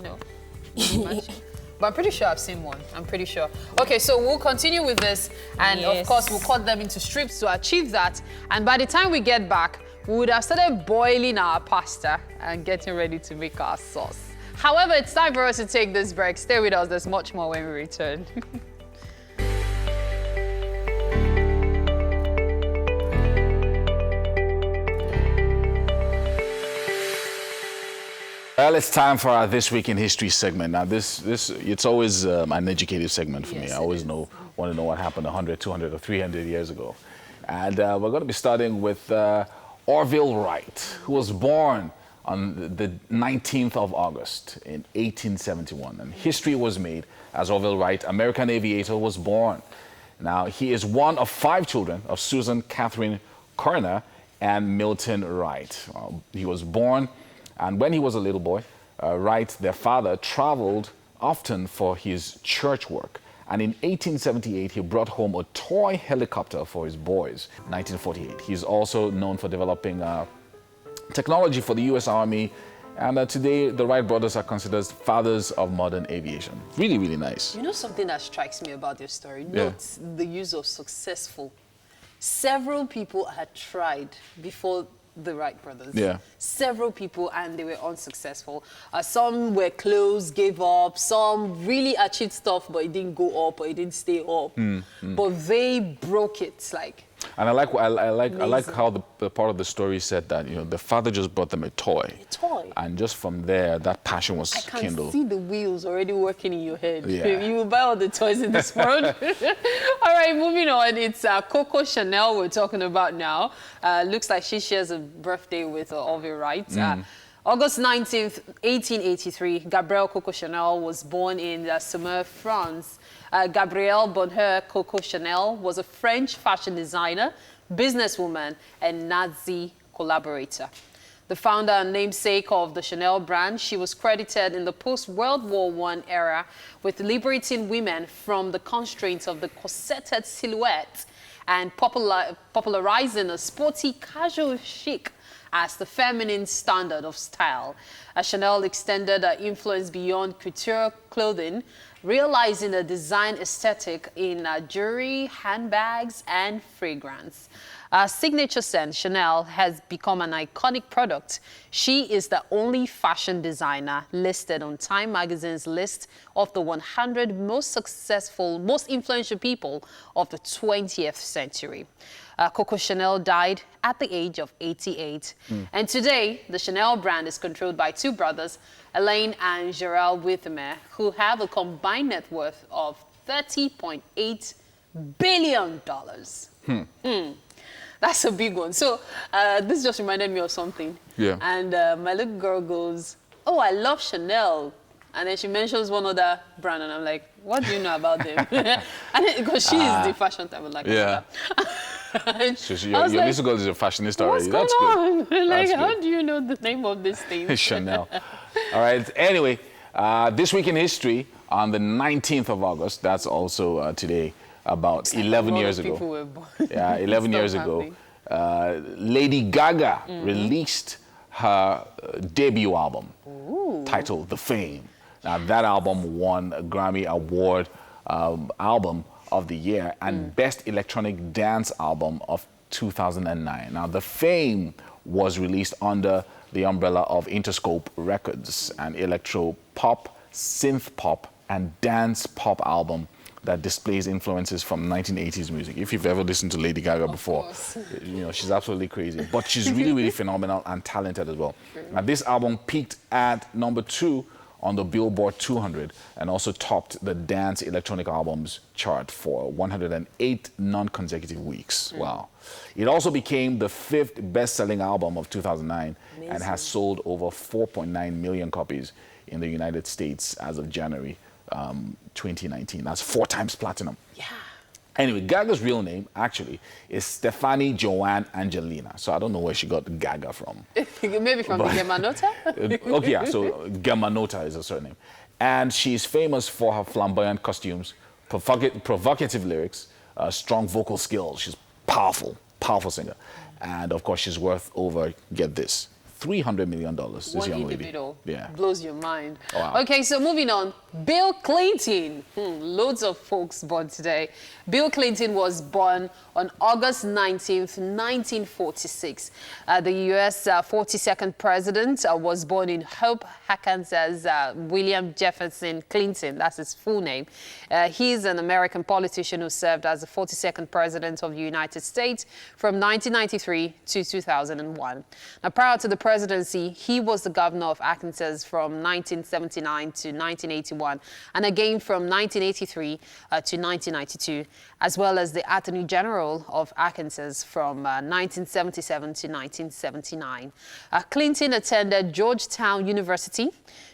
But I'm pretty sure I've seen one. I'm pretty sure. Okay, so we'll continue with this. And of course, we'll cut them into strips to achieve that. And by the time we get back, we would have started boiling our pasta and getting ready to make our sauce. However, it's time for us to take this break. Stay with us. There's much more when we return. Well, it's time for our This Week in History segment. Now, it's always an educative segment for me. I always want to know what happened 100, 200, or 300 years ago. And we're going to be starting with Orville Wright, who was born on the 19th of August in 1871. And history was made as Orville Wright, American aviator, was born. Now, he is one of 5 children of Susan Catherine Coroner and Milton Wright. He was born, and when he was a little boy, Wright, their father, traveled often for his church work. And in 1878, he brought home a toy helicopter for his boys. 1948, he's also known for developing technology for the U.S. Army. And today, the Wright brothers are considered fathers of modern aviation. Really, really nice. You know something that strikes me about your story? Note the use of successful. Several people had tried before the Wright brothers. Several people, and they were unsuccessful. Some were close, gave up. Some really achieved stuff, but it didn't go up or it didn't stay up. But they broke it, like. And I like how the part of the story said that, you know, the father just brought them a toy. A toy. And just from there, that passion was I kindled. can see the wheels already working in your head. You will buy all the toys in this world. All right, moving on. It's Coco Chanel we're talking about now. Looks like she shares a birthday with Orville Wright. August 19th, 1883, Gabrielle Coco Chanel was born in Saumur, France. Gabrielle Bonheur Coco Chanel was a French fashion designer, businesswoman, and Nazi collaborator. The founder and namesake of the Chanel brand, she was credited in the post-World War I era with liberating women from the constraints of the corseted silhouette and popularizing a sporty, casual chic as the feminine standard of style. Chanel extended her influence beyond couture clothing, realizing a design aesthetic in jewelry, handbags, and fragrance. Signature scent, Chanel, has become an iconic product. She is the only fashion designer listed on Time magazine's list of the 100 most successful, most influential people of the 20th century. Coco Chanel died at the age of 88. And today, the Chanel brand is controlled by 2 brothers, Elaine and Gerald Withermer, who have a combined net worth of $30.8 billion. That's a big one. So this just reminded me of something. And my little girl goes, "Oh, I love Chanel." And then she mentions one other brand, and I'm like, "What do you know about them?" And because she is the fashion type, I'm like, So your little girl is a fashionista already. What's going on? Like, That's how good. do you know the name of this thing? Chanel. All right. Anyway, This Week in History on the 19th of August. That's also today, about 11 years ago. People were born. 11 years ago. Lady Gaga released her debut album titled The Fame. Now, that album won a Grammy Award album of the year and Best Electronic Dance Album of 2009. Now, The Fame was released under the umbrella of Interscope Records, an electro pop, synth pop, and dance pop album that displays influences from 1980s music. If you've ever listened to Lady Gaga before, you know, she's absolutely crazy. But she's really, really phenomenal and talented as well. Now, this album peaked at number 2 on the Billboard 200 and also topped the dance electronic albums chart for 108 non-consecutive weeks. Wow. It also became the 5th best-selling album of 2009 and has sold over 4.9 million copies in the United States as of January 2019. That's 4 times platinum. Anyway, Gaga's real name, actually, is Stephanie Joanne Angelina. So I don't know where she got Gaga from. Maybe from the Germanota? Okay, yeah, so Germanota is her surname. And she's famous for her flamboyant costumes, provocative lyrics, strong vocal skills. She's powerful, powerful singer. And, of course, she's worth over, get this, $300 million, this young lady. Individual. Yeah. Blows your mind. Wow. Okay, so moving on. Bill Clinton. Loads of folks born today. Bill Clinton was born on August 19th, 1946. The U.S. 42nd president was born in Hope, Arkansas, William Jefferson Clinton. That's his full name. He's an American politician who served as the 42nd president of the United States from 1993 to 2001. Now, prior to the presidency, he was the governor of Arkansas from 1979 to 1981, and again from 1983 to 1992, as well as the Attorney General of Arkansas from 1977 to 1979. Clinton attended Georgetown University,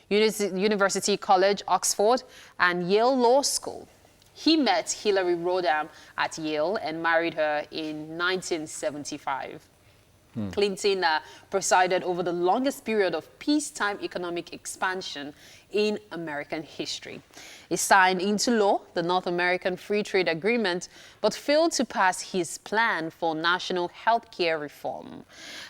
University College, Oxford, and Yale Law School. He met Hillary Rodham at Yale and married her in 1975. Clinton presided over the longest period of peacetime economic expansion in American history. He signed into law the North American Free Trade Agreement, but failed to pass his plan for national health care reform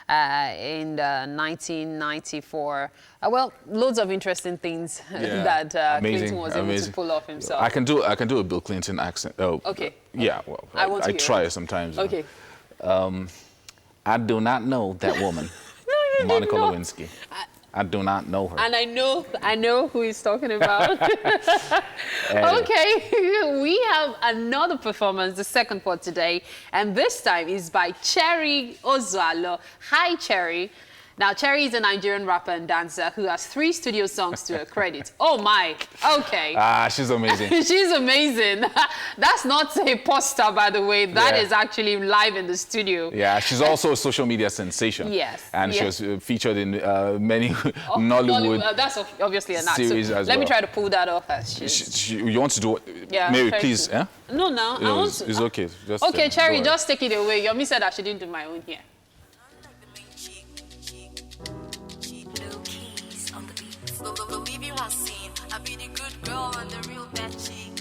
in 1994. Well, loads of interesting things that Clinton was able to pull off himself. I can do a Bill Clinton accent. Oh, okay. Yeah, well, I try sometimes. Okay. I do not know that woman, no, Monica Lewinsky. I do not know her. And I know who he's talking about. Okay, we have another performance, the second for today, and this time is by Cherry Ozualo. Hi, Cherry. Now, Cherry is a Nigerian rapper and dancer who has 3 studio songs to her credit. Oh my, okay. She's amazing. She's amazing. That's not a poster, by the way. That is actually live in the studio. Yeah, she's also a social media sensation. Yes. And she was featured in many Nollywood that's obviously an act. series as let me try to pull that off. As you want to do it? Yeah, Mary, please. Eh? No, it's okay. Just, okay, Cherry, just take it away. Yomi said I shouldn't do my own here. I be the good girl and the real bad chick.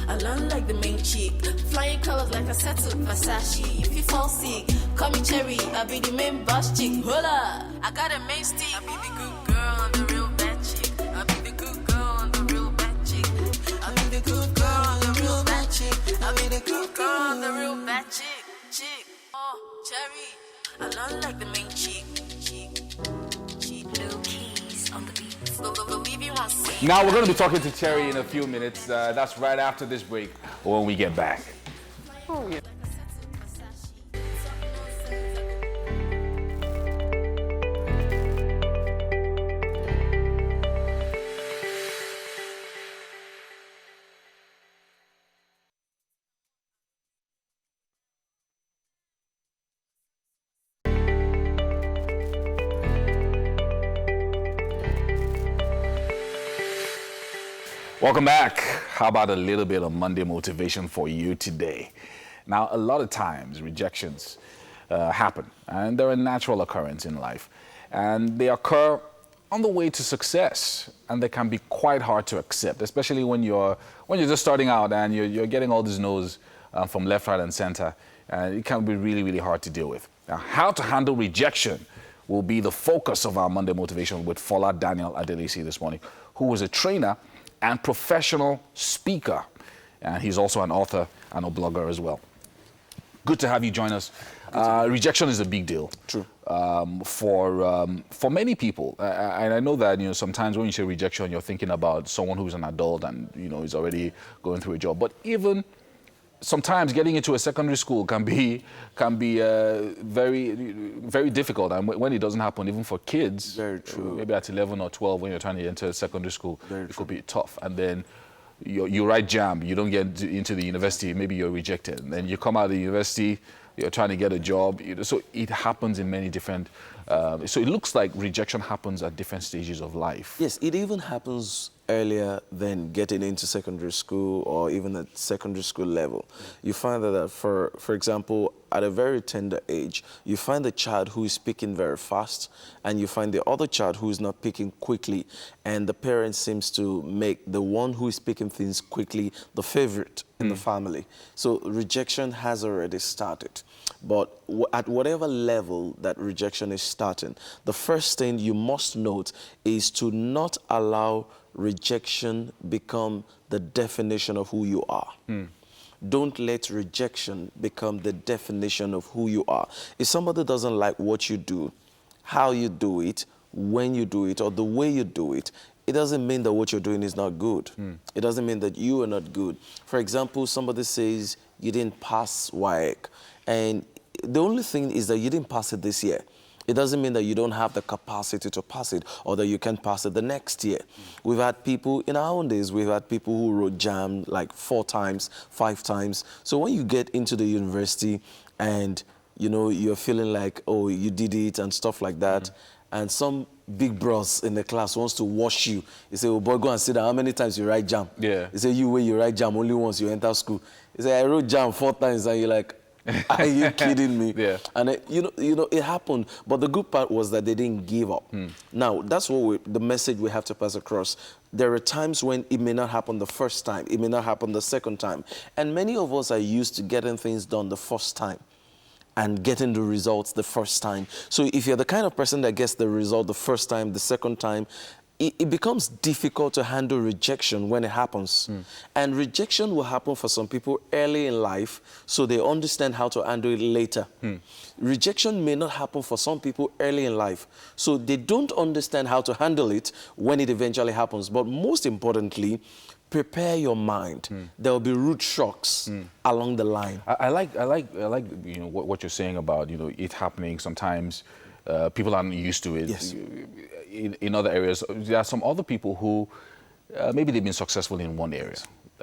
I learn like the main chick. Flying colors like a set of Versace. If you fall sick, call me Cherry. I be the main boss chick. Hola, I got a main stick. I be the good girl and the real bad chick. I be the good girl and the real bad chick. I be the good girl and the real bad chick. I be the good girl and the real bad chick. Chick, oh, Cherry. I learn like the main chick. Low keys on the beat. Now we're going to be talking to Cherry in a few minutes. That's right after this break when we get back. Oh, yeah. Welcome back. How about a little bit of Monday motivation for you today? Now, a lot of times rejections happen, and they're a natural occurrence in life, and they occur on the way to success, and they can be quite hard to accept, especially when you're just starting out and you're getting all these no's from left, right, and center, and it can be really, really hard to deal with. Now, how to handle rejection will be the focus of our Monday motivation with Fola Daniel Adelisi this morning, who was a trainer and professional speaker. And he's also an author and a blogger as well. Good to have you join us. Rejection is a big deal. True. For many people. And I know that, sometimes when you say rejection, you're thinking about someone who's an adult and, is already going through a job. But even sometimes getting into a secondary school can be very, very difficult. And when it doesn't happen, even for kids, very true. Maybe at 11 or 12, when you're trying to enter secondary school, it could be tough. And then you write JAMB, you don't get into the university, maybe you're rejected. And then you come out of the university, you're trying to get a job. So it happens in many different, so it looks like rejection happens at different stages of life. Yes, it even happens earlier than getting into secondary school or even at secondary school level. You find that, for example, at a very tender age, you find the child who is speaking very fast and you find the other child who is not speaking quickly, and the parent seems to make the one who is speaking things quickly the favorite in the family. So rejection has already started. But at whatever level that rejection is starting, the first thing you must note is to not allow rejection become the definition of who you are. Don't let rejection become the definition of who you are. If somebody doesn't like what you do, how you do it, when you do it, or the way you do it, it doesn't mean that what you're doing is not good. It doesn't mean that you are not good. For example, somebody says you didn't pass WAEC, and the only thing is that you didn't pass it this year. it doesn't mean that you don't have the capacity to pass it or that you can pass it the next year. We've had people, in our own days, we've had people who wrote JAM like 4 times, 5 times. So when you get into the university and, you know, you're feeling like, oh, you did it and stuff like that, and some big bros in the class wants to wash you. He say, oh boy, go and sit down. How many times you write JAM? Yeah. He say, you write JAM only once you enter school. He say, I wrote JAM 4 times, and you're like, are you kidding me? Yeah. And you know, it happened. But the good part was that they didn't give up. Now, that's what the message we have to pass across. There are times when it may not happen the first time. It may not happen the second time. And many of us are used to getting things done the first time and getting the results the first time. So if you're the kind of person that gets the result the first time, the second time, it becomes difficult to handle rejection when it happens. And rejection will happen for some people early in life, so they understand how to handle it later. Rejection may not happen for some people early in life, so they don't understand how to handle it when it eventually happens. But most importantly, prepare your mind. There will be root shocks along the line. I like you know what you're saying about, you know, it happening sometimes. People aren't used to it. Yes. In other areas, there are some other people who maybe they've been successful in one area,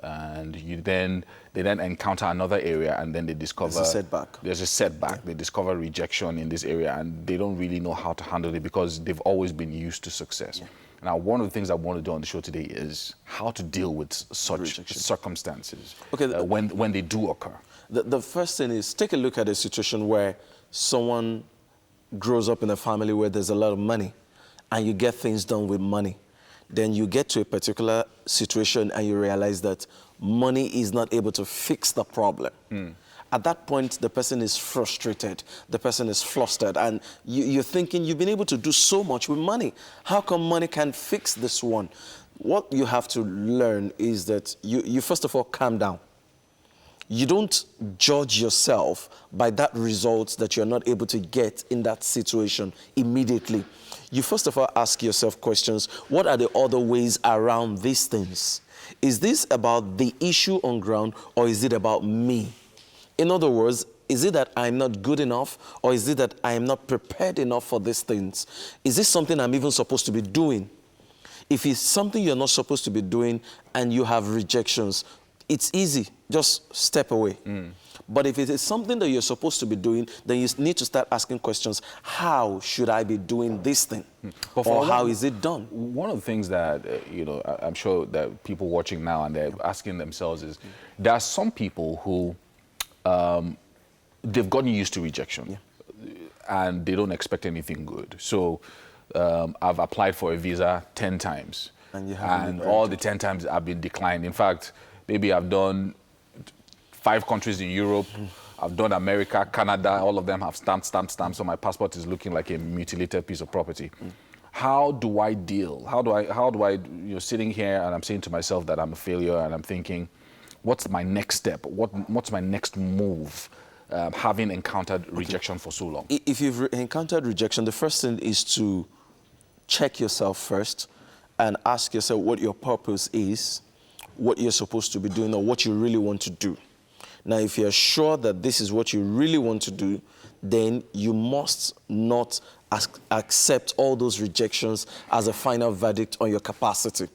and they then encounter another area, and then they discover there's a setback. There's a setback. Yeah. They discover rejection in this area, and they don't really know how to handle it because they've always been used to success. Yeah. Now, one of the things I want to do on the show today is how to deal with such rejection circumstances when they do occur. The first thing is take a look at a situation where someone grows up in a family where there's a lot of money and you get things done with money. Then you get to a particular situation and you realize that money is not able to fix the problem. At that point, the person is frustrated, the person is flustered, and you're thinking, you've been able to do so much with money. How come money can't fix this one? What you have to learn is that you first of all calm down. You don't judge yourself by that result that you're not able to get in that situation immediately. You first of all ask yourself questions. What are the other ways around these things? Is this about the issue on ground, or is it about me? In other words, is it that I'm not good enough, or is it that I am not prepared enough for these things? Is this something I'm even supposed to be doing? If it's something you're not supposed to be doing and you have rejections, it's easy, just step away. But if it is something that you're supposed to be doing, then you need to start asking questions. How should I be doing this thing? Or how is it done? One of the things that, you know, I'm sure that people watching now and they're asking themselves is, there are some people who, they've gotten used to rejection and they don't expect anything good. So I've applied for a visa 10 times. And all the 10 times I've been declined. In fact, maybe I've done 5 countries in Europe. I've done America, Canada, all of them have stamp. So my passport is looking like a mutilated piece of property. How do I deal? How do I, you're sitting here and I'm saying to myself that I'm a failure, and I'm thinking, what's my next step? What's my next move? Having encountered rejection for so long. If you've encountered rejection, the first thing is to check yourself first and ask yourself what your purpose is, what you're supposed to be doing, or what you really want to do. Now, if you're sure that this is what you really want to do, then you must not accept all those rejections as a final verdict on your capacity.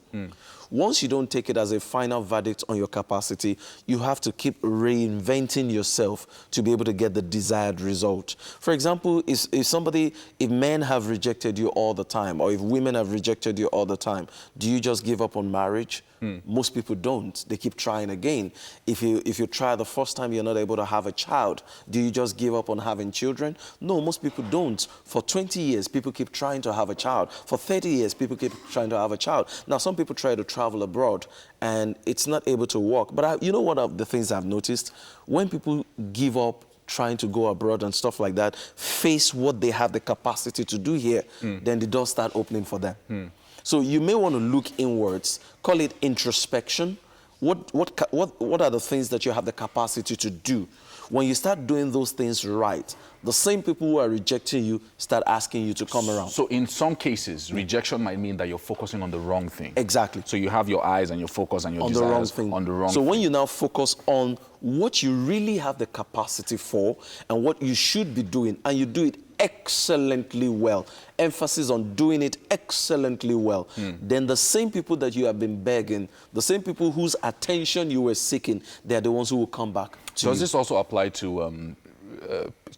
Once you don't take it as a final verdict on your capacity, you have to keep reinventing yourself to be able to get the desired result. For example, if men have rejected you all the time, or if women have rejected you all the time, do you just give up on marriage? Most people don't. They keep trying again. If you try the first time, you're not able to have a child, do you just give up on having children? No, most people don't. For 20 years, people keep trying to have a child. For 30 years, people keep trying to have a child. Now, some people try to travel abroad, and it's not able to work. But you know what are the things I've noticed? When people give up trying to go abroad and stuff like that, face what they have the capacity to do here, then the doors start opening for them. So you may want to look inwards, call it introspection. What are the things that you have the capacity to do? When you start doing those things right, the same people who are rejecting you start asking you to come around. So in some cases, rejection might mean that you're focusing on the wrong thing. Exactly. So you have your eyes and your focus and your desires on the wrong thing. On the wrong so thing. When you now focus on what you really have the capacity for and what you should be doing, and you do it excellently well, emphasis on doing it excellently well, then the same people that you have been begging, the same people whose attention you were seeking, they are the ones who will come back to you. Does this also apply to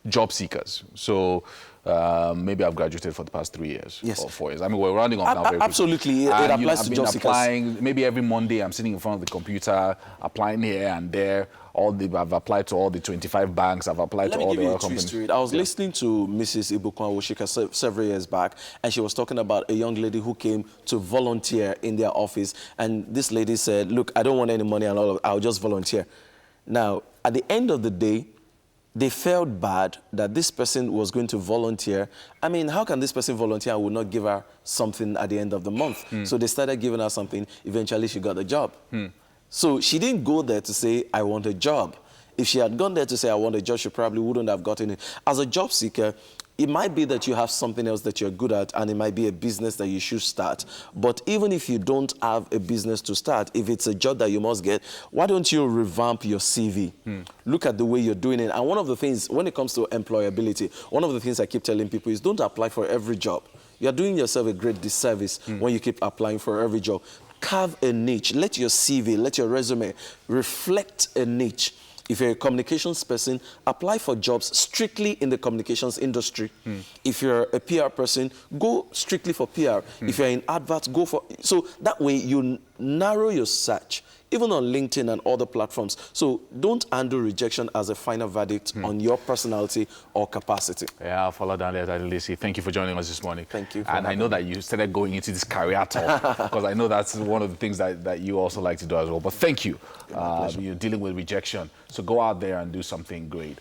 job seekers? So maybe I've graduated for the past 3 years or 4 years. I mean, we're rounding off now very quickly. Absolutely, it applies to job seekers. Maybe every Monday I'm sitting in front of the computer, applying here and there. I've applied to all the 25 banks. I've applied to all the other companies. I was listening to Mrs. Ibukwan Woshika several years back, and she was talking about a young lady who came to volunteer in their office. And this lady said, look, I don't want any money and all, I'll just volunteer. Now, at the end of the day, they felt bad that this person was going to volunteer. I mean, how can this person volunteer and would not give her something at the end of the month? So they started giving her something. Eventually, she got a job. So she didn't go there to say, I want a job. If she had gone there to say, I want a job, she probably wouldn't have gotten it. As a job seeker, it might be that you have something else that you're good at, and it might be a business that you should start. But even if you don't have a business to start, if it's a job that you must get, why don't you revamp your CV? Look at the way you're doing it. And one of the things, when it comes to employability, one of the things I keep telling people is don't apply for every job. You're doing yourself a great disservice when you keep applying for every job. Carve a niche. Let your CV, let your resume reflect a niche. If you're a communications person, apply for jobs strictly in the communications industry. If you're a PR person, go strictly for PR. If you're in adverts, go for... So that way you narrow your search, even on LinkedIn and other platforms. So don't handle rejection as a final verdict on your personality or capacity. Yeah, Faladande Adilisi, thank you for joining us this morning. Thank you. And I know that you started going into this career talk because I know that's one of the things that you also like to do as well. But thank you. You're dealing with rejection. So go out there and do something great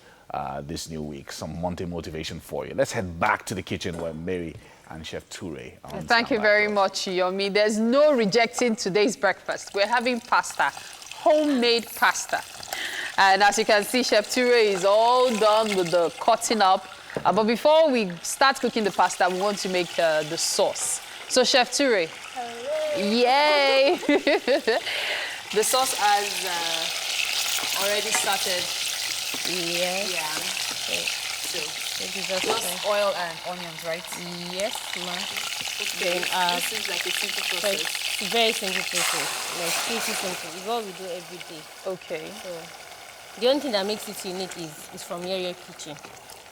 this new week. Some Monday motivation for you. Let's head back to the kitchen where Mary and Chef Ture. Thank you very much, Yomi. There's no rejecting today's breakfast. We're having pasta, homemade pasta. And as you can see, Chef Ture is all done with the cutting up. But before we start cooking the pasta, we want to make the sauce. So, Chef Ture, yay! The sauce has already started. Yeah. Just oil and onions, right? Yes, ma'am. Okay. This seems like a simple process. It's a very simple process. Like pretty simple. It's what we do every day. Okay. So the only thing that makes it unique is from your kitchen.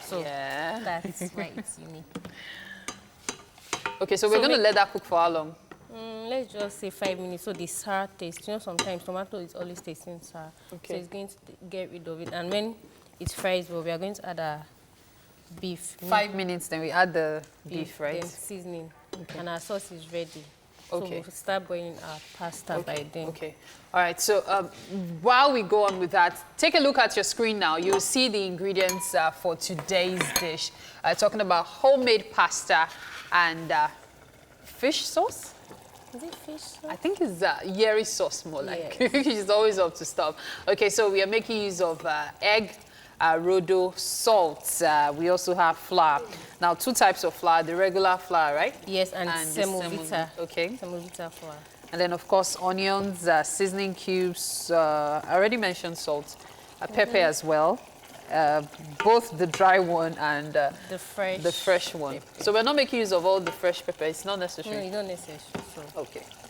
So that's why it's unique. Okay, so we're going to let that cook for how long? Let's just say 5 minutes. So the sour taste. You know, sometimes tomato is always tasting sour. Okay. So it's going to get rid of it. And when it fries, well, we are going to add a beef. 5 minutes, then we add the beef, right? Then seasoning. Okay. And our sauce is ready. Okay. So we'll start boiling our pasta by then. Okay. All right. So while we go on with that, take a look at your screen now. You'll see the ingredients for today's dish. Talking about homemade pasta and fish sauce. Is it fish sauce? I think it's Yeri sauce more like. She's always up to stuff. Okay, so we are making use of egg, rodo, salt. We also have flour. Now, 2 types of flour, the regular flour, right? Yes, and semovita. Okay. Semovita flour. And then, of course, onions, seasoning cubes. I already mentioned salt. Pepper as well. Both the dry one and the fresh one. Pepper. So we're not making use of all the fresh pepper. It's not necessary. No, it's not necessary. So.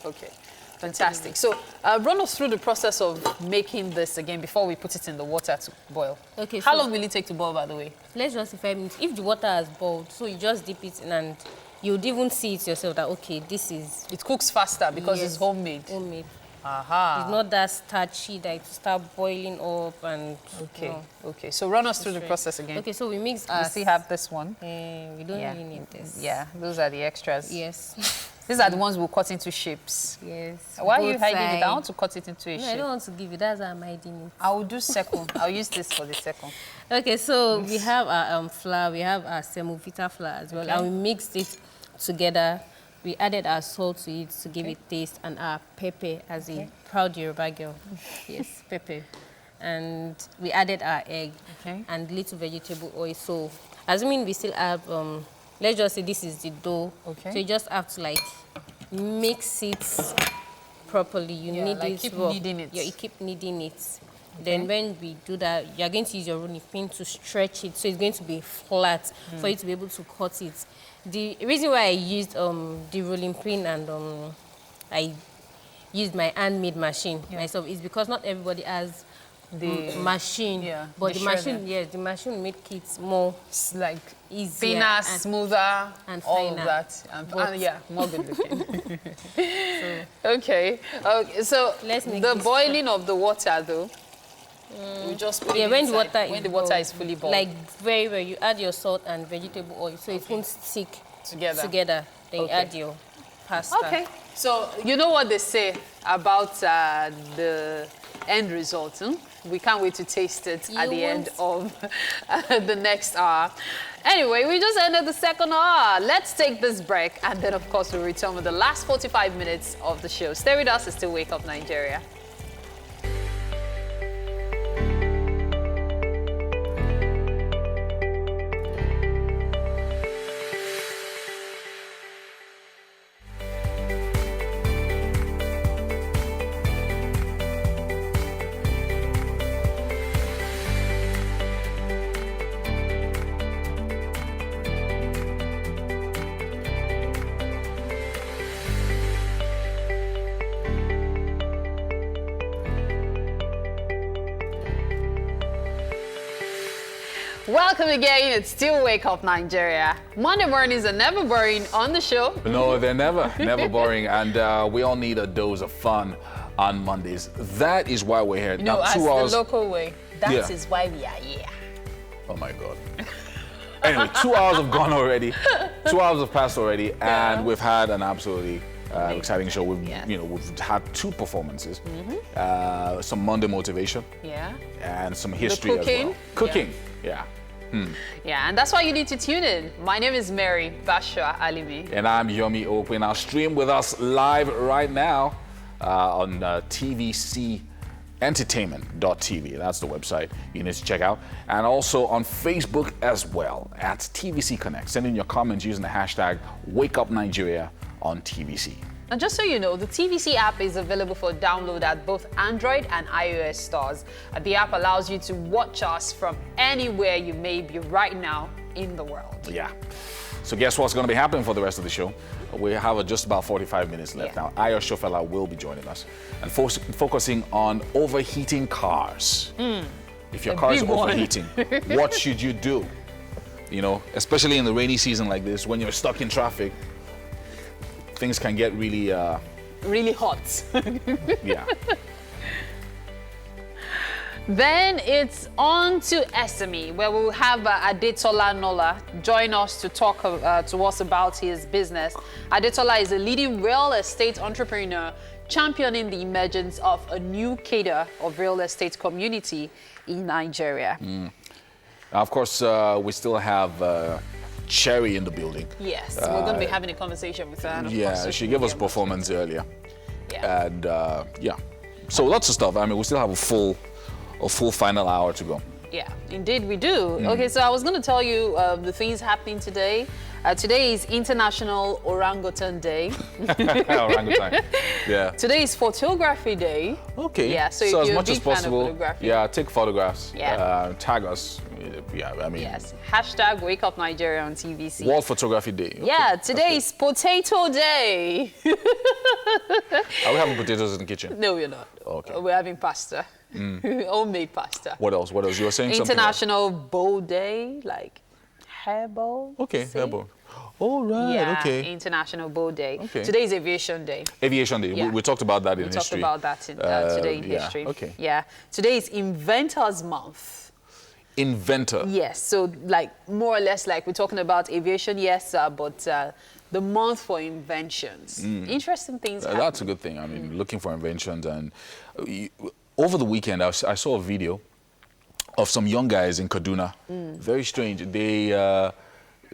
Okay. Fantastic. So run us through the process of making this again before we put it in the water to boil. Okay. How long will it take to boil, by the way? Let's just say 5 minutes. If the water has boiled, so you just dip it in and you'd even see it yourself that, okay, this is... It cooks faster because it's homemade. Homemade. Aha. It's not that starchy that it start boiling up and... Okay. No. Okay. So run us through the process again. Okay, so we mix... We still have this one. We don't really need this. Yeah, those are the extras. Yes. These are the ones we'll cut into shapes. Yes. Why are you hiding it? I want to cut it into a shape. I don't want to give you. That's why I'm hiding it. I will do second. I'll use this for the second. Okay, so we have our flour. We have our semovita flour as well. Okay. And we mixed it together. We added our salt to it to give it taste and our pepper as a proud Yoruba girl. Yes, pepper. And we added our egg and little vegetable oil. So, assuming we still have... let's just say this is the dough. Okay. So you just have to like mix it properly. You need like it. keep kneading it. Yeah, you keep kneading it. Then when we do that, you're going to use your rolling pin to stretch it, so it's going to be flat for you to be able to cut it. The reason why I used the rolling pin and I used my handmade machine myself is because not everybody has the machine, but the machine, the machine make it more like easier, thinner, smoother, and all finer. of that, and yeah, more good looking. Okay, so the boiling of the water, though, we just put it when inside, the the water is fully boiled, like very, you add your salt and vegetable oil, so it won't stick together. Then you add your pasta. Okay, so you know what they say about the end result. We can't wait to taste it at the end of the next hour. Anyway, we just ended the second hour. Let's take this break, and then, of course, we'll return with the last 45 minutes of the show. Stay with us. It's still Wake Up Nigeria. Welcome again. It's still Wake Up Nigeria. Monday mornings are never boring on the show. No, they're never boring. And we all need a dose of fun on Mondays. That is why we're here. You know, as the local way, that is why we are here. Oh my God. Anyway, 2 hours have gone already. 2 hours have passed already, and we've had an absolutely exciting show. We've had two performances, some Monday motivation, and some history as well. Cooking, yeah. Yeah, and that's why you need to tune in. My name is Mary Bashwa Alimi. And I'm Yomi Okwe. Now stream with us live right now on tvcentertainment.tv. That's the website you need to check out. And also on Facebook as well at TVC Connect. Send in your comments using the hashtag WakeUpNigeria on TVC. And just so you know, the TVC app is available for download at both Android and iOS stores. The app allows you to watch us from anywhere you may be right now in the world. Yeah. So guess what's going to be happening for the rest of the show? We have just about 45 minutes left now. Ayo Shofela will be joining us and focusing on overheating cars. If your car is overheating, what should you do? You know, especially in the rainy season like this, when you're stuck in traffic, things can get really hot. Yeah. Then it's on to SME, where we'll have Adetola Nola join us to talk to us about his business. Adetola is a leading real estate entrepreneur championing the emergence of a new cadre of real estate community in Nigeria. Of course, we still have Cherry in the building. Yes, we're going to be having a conversation with her. And of course, she gave us a performance earlier. Yeah. And so lots of stuff. I mean, we still have a full final hour to go. Yeah, indeed we do. Okay, so I was going to tell you the things happening today. Today is International Orangutan Day. Orangutan. Yeah. Today is Photography Day. Okay. Yeah, so as if you're much a big as possible, fan of photography, take photographs. Yeah. Tag us. Yeah, I mean. Yes. Hashtag Wake Up Nigeria on TVC. World Photography Day. Okay. Yeah, today is Potato Day. Are we having potatoes in the kitchen? No, we're not. Okay. We're having pasta. Homemade pasta. What else? What else? You were saying International Bow Day, like hair bow. Okay, hair bow. Oh, right, yeah, okay. International Bow Day. Okay. Today is Aviation Day. Aviation Day. Yeah. We talked about that in history. We talked about that in, today in history. Okay. Yeah. Today is Inventors Month. Inventor. Yes. So, like, more or less like we're talking about aviation, yes, but the month for inventions. Interesting things happen. That's a good thing. I mean, looking for inventions. And over the weekend, I saw a video of some young guys in Kaduna. Very strange.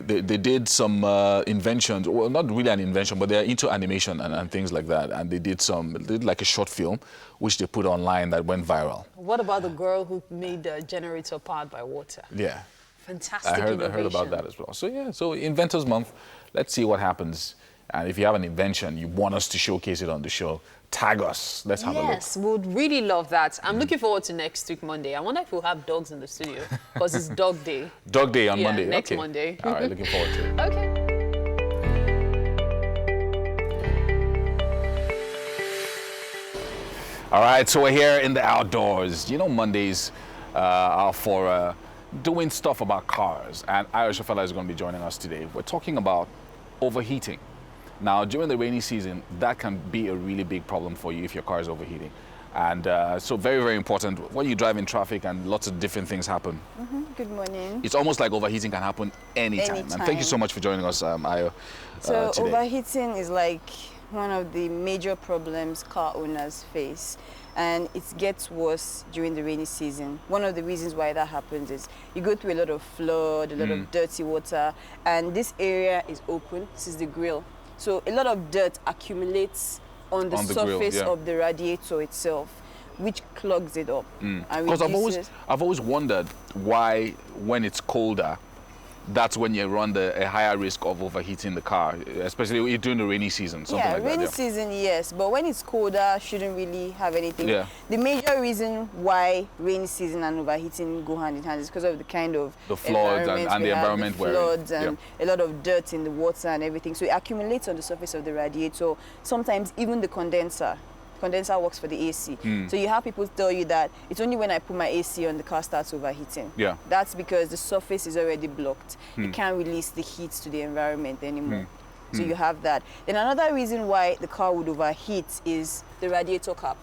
They did some inventions, well, not really an invention, but they're into animation and things like that. And they did like a short film, which they put online that went viral. What about the girl who made a generator powered by water? Yeah. Fantastic I heard about that as well. So yeah, so Inventors Month. Let's see what happens And if you have an invention, you want us to showcase it on the show, tag us. Let's have a look. Yes, we'd really love that. I'm looking forward to next week, Monday. I wonder if we'll have dogs in the studio, because it's dog day. Dog day on Monday? Next okay. Monday. All right, looking forward to it. Okay. All right, so we're here in the outdoors. You know, Mondays are for doing stuff about cars, and Irish Fella is going to be joining us today. We're talking about overheating. Now, during the rainy season, that can be a really big problem for you if your car is overheating. And so very, very important. When you drive in traffic and lots of different things happen. Good morning. It's almost like overheating can happen anytime. And thank you so much for joining us, Ayo, So today. overheating is like one of the major problems car owners face, and it gets worse during the rainy season. One of the reasons why that happens is you go through a lot of flood, a lot of dirty water, and this area is open. This is the grill. So a lot of dirt accumulates on the surface of the radiator itself, which clogs it up. Because I've always wondered why, when it's colder, that's when you run a higher risk of overheating the car, especially during the rainy season. Something like rainy that, season, yes, but when it's colder, shouldn't really have anything. The major reason why rainy season and overheating go hand in hand is because of the kind of the floods and the environment where floods and a lot of dirt in the water and everything. So it accumulates on the surface of the radiator. Sometimes even the condenser works for the AC. So you have people tell you that it's only when I put my AC on the car starts overheating. That's because the surface is already blocked. It can't release the heat to the environment anymore. So you have that. Then another reason why the car would overheat is the radiator cap.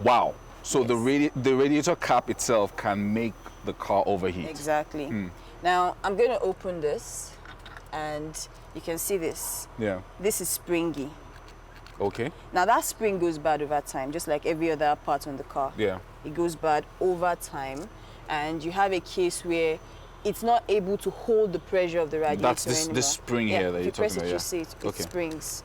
Wow. So the radiator cap itself can make the car overheat. Exactly. Now I'm going to open this and you can see this. This is springy. Okay. Now that spring goes bad over time, just like every other part on the car. It goes bad over time, and you have a case where it's not able to hold the pressure of the radiator That's anymore. this spring here that you're talking about. You see it, it springs.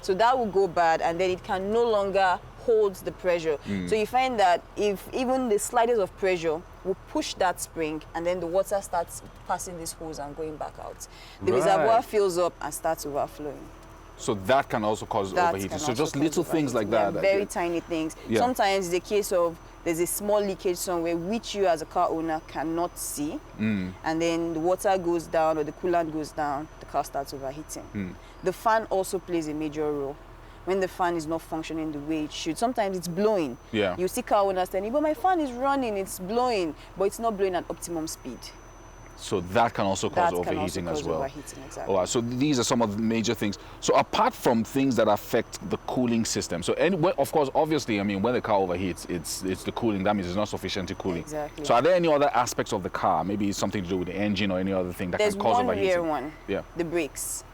So that will go bad, and then it can no longer hold the pressure. So you find that if even the slightest of pressure will push that spring, and then the water starts passing these holes and going back out. The reservoir fills up and starts overflowing. So that can also cause overheating. So just little things like that. Very tiny things. Sometimes it's a case of there's a small leakage somewhere which you as a car owner cannot see. And then the water goes down or the coolant goes down, the car starts overheating. The fan also plays a major role. When the fan is not functioning the way it should, sometimes it's blowing. You see car owners telling, but my fan is running, it's blowing, but it's not blowing at optimum speed. So that can also cause overheating as well. Exactly. Right, so these are some of the major things. So apart from things that affect the cooling system, so of course, obviously, I mean, when the car overheats, it's the cooling. That means it's not sufficiently cooling. Exactly. So are there any other aspects of the car, maybe something to do with the engine or any other thing that can cause overheating? There's one rare one. The brakes.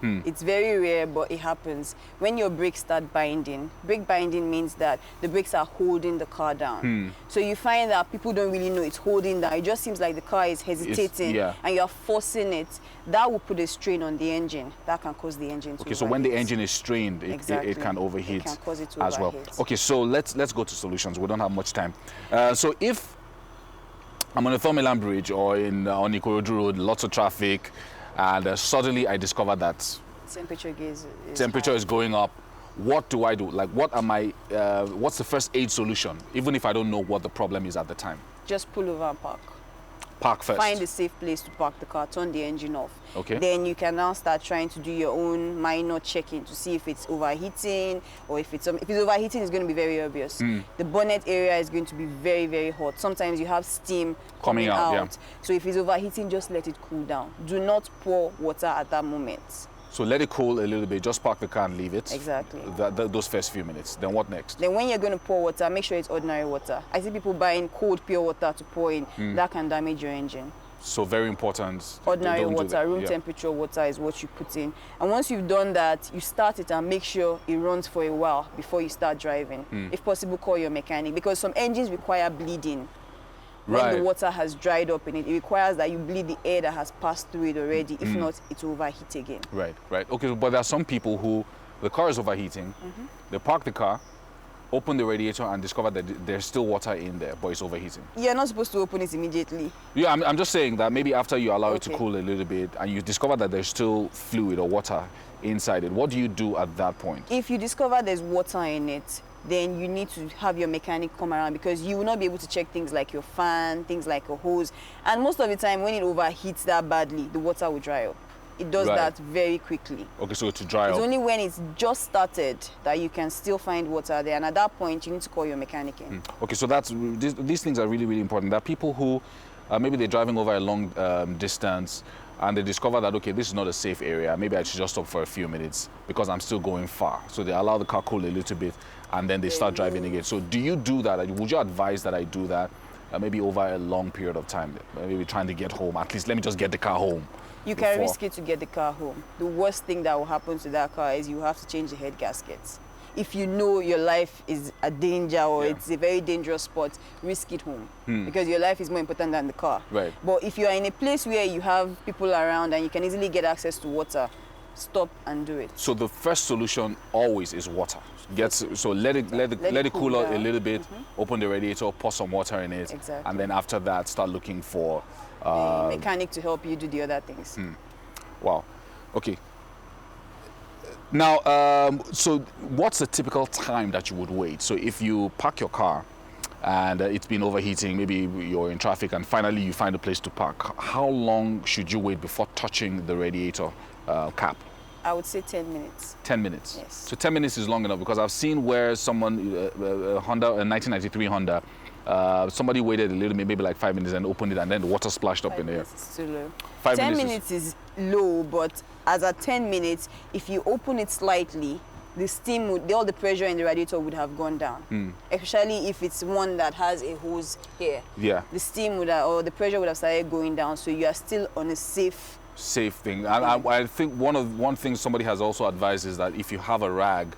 It's very rare, but it happens. When your brakes start binding, brake binding means that the brakes are holding the car down. So you find that people don't really know it's holding down. It just seems like the car is hesitating and you're forcing it. That will put a strain on the engine. That can cause the engine to overheat. So when the engine is strained, it can overheat it can cause it to as well. overheat. Okay, so let's go to solutions. We don't have much time. So if I'm on a Thurmilan Bridge or on Ikorodu Road, lots of traffic, and suddenly I discover that temperature is going up. What do I do? Like, what's the first aid solution, even if I don't know what the problem is at the time? Just pull over and park. Park first. Find a safe place to park the car, turn the engine off. Okay. Then you can now start trying to do your own minor checking to see if it's overheating, or if it's overheating, it's going to be very obvious. The bonnet area is going to be very, very hot. Sometimes you have steam coming out. So if it's overheating, just let it cool down. Do not pour water at that moment. So let it cool a little bit, just park the car and leave it. Exactly. Those first few minutes. Then what next? Then when you're going to pour water, make sure it's ordinary water. I see people buying cold pure water to pour in. That can damage your engine. So very important. Ordinary water, room temperature water is what you put in. And once you've done that, you start it and make sure it runs for a while before you start driving. If possible, call your mechanic, because some engines require bleeding. When the water has dried up in it, it requires that you bleed the air that has passed through it already. If not, it will overheat again. Right. Okay, but there are some people who, the car is overheating, they park the car, open the radiator and discover that there's still water in there, but it's overheating? You're not supposed to open it immediately. Yeah, I'm just saying that maybe after you allow it to cool a little bit and you discover that there's still fluid or water inside it, what do you do at that point? If you discover there's water in it, then you need to have your mechanic come around, because you will not be able to check things like your fan, things like a hose. And most of the time, when it overheats that badly, the water will dry up. It does that very quickly. Okay, so to dry up. It's only when it's just started that you can still find water there. And at that point, you need to call your mechanic in. Okay, so these things are really, really important. There are people who maybe they're driving over a long distance and they discover that, okay, this is not a safe area. Maybe I should just stop for a few minutes because I'm still going far. So they allow the car cool a little bit and then they start driving again. So do you do that? Would you advise that I do that maybe over a long period of time? Maybe trying to get home. At least let me just get the car home. You can risk it to get the car home. The worst thing that will happen to that car is you have to change the head gaskets. If you know your life is a danger or it's a very dangerous spot, risk it home. Because your life is more important than the car. Right. But if you are in a place where you have people around and you can easily get access to water, stop and do it. So the first solution always is water. So let it cool out a little bit, open the radiator, pour some water in it, and then after that start looking for a mechanic to help you do the other things. Wow. Okay. Now, so what's the typical time that you would wait? So if you park your car and it's been overheating, maybe you're in traffic and finally you find a place to park, how long should you wait before touching the radiator cap? I would say 10 minutes. 10 minutes? Yes. So 10 minutes is long enough, because I've seen where someone, a 1993 Honda, somebody waited a little bit, maybe like 5 minutes, and opened it, and then the water splashed up in there. It's too low. 10 minutes is low, but as at 10 minutes, if you open it slightly, the steam would, all the pressure in the radiator would have gone down. Especially if it's one that has a hose here. Yeah. The steam would have, or the pressure would have started going down, so you are still on a safe thing. I think one thing somebody has also advised is that if you have a rag,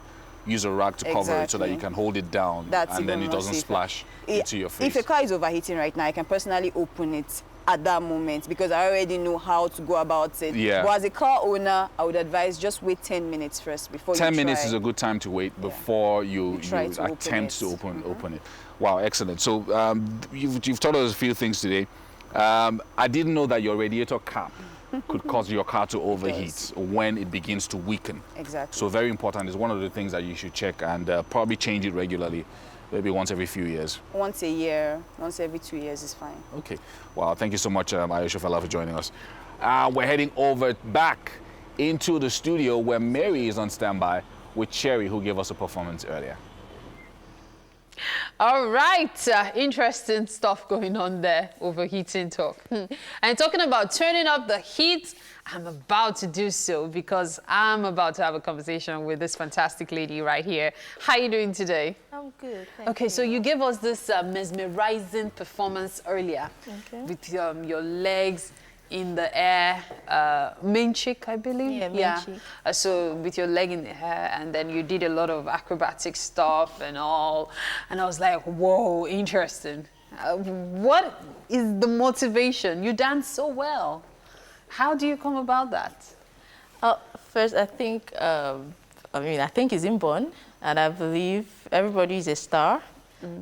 use a rag to cover it so that you can hold it down and then it doesn't splash into your face. If a car is overheating right now, I can personally open it at that moment because I already know how to go about it. Yeah. But as a car owner, I would advise just wait 10 minutes first before 10 minutes is a good time to wait before you attempt to open it. Wow, excellent. So you've taught us a few things today. I didn't know that your radiator cap could cause your car to overheat when it begins to weaken. Exactly. So very important. It's one of the things that you should check and probably change it regularly, maybe once every few years. Once a year, once every 2 years is fine. Okay. Wow, thank you so much, Ayesha Fela, for joining us. We're heading over back into the studio where Mary is on standby with Cherry, who gave us a performance earlier. All right, interesting stuff going on there, overheating talk. And talking about turning up the heat, I'm about to do so because I'm about to have a conversation with this fantastic lady right here. How are you doing today? I'm good, thank Okay, you. so you gave us this mesmerizing performance earlier with your legs in the air, main chick, I believe. Yeah, main chick. So with your leg in the air, and then you did a lot of acrobatic stuff and all. And I was like, whoa, interesting. What is the motivation? You dance so well. How do you come about that? First, I think, I think it's inborn, and I believe everybody is a star.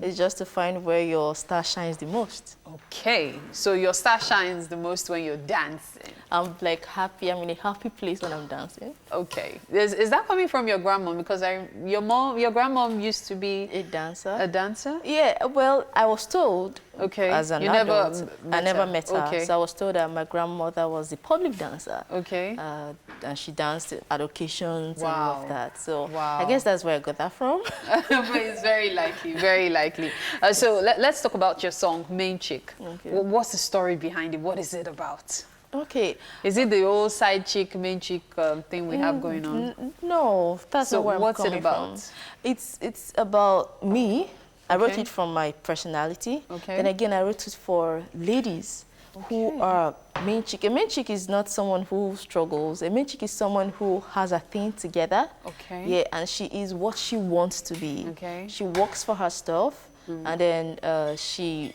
It's just to find where your star shines the most. Okay, so your star shines the most when you're dancing. I'm like happy. I'm in a happy place when I'm dancing. Okay, is that coming from your grandmom? Because your grandmom used to be a dancer. A dancer? Yeah. Well, I was told. Okay. As an adult, I never met her. Okay. So I was told that my grandmother was a public dancer. Okay. And she danced at occasions and all of that. So I guess that's where I got that from. It's very likely, very likely. So let's talk about your song, Main Chick. Okay. What's the story behind it? What is it about? Okay. Is it the old side chick, main chick thing we have going on? No, that's not where I'm what's it coming about? from. It's about me. I wrote it from my personality. Okay. Then again, I wrote it for ladies who are main chick. A main chick is not someone who struggles. A main chick is someone who has a thing together. Okay. Yeah, and she is what she wants to be. Okay. She works for her stuff, and then she,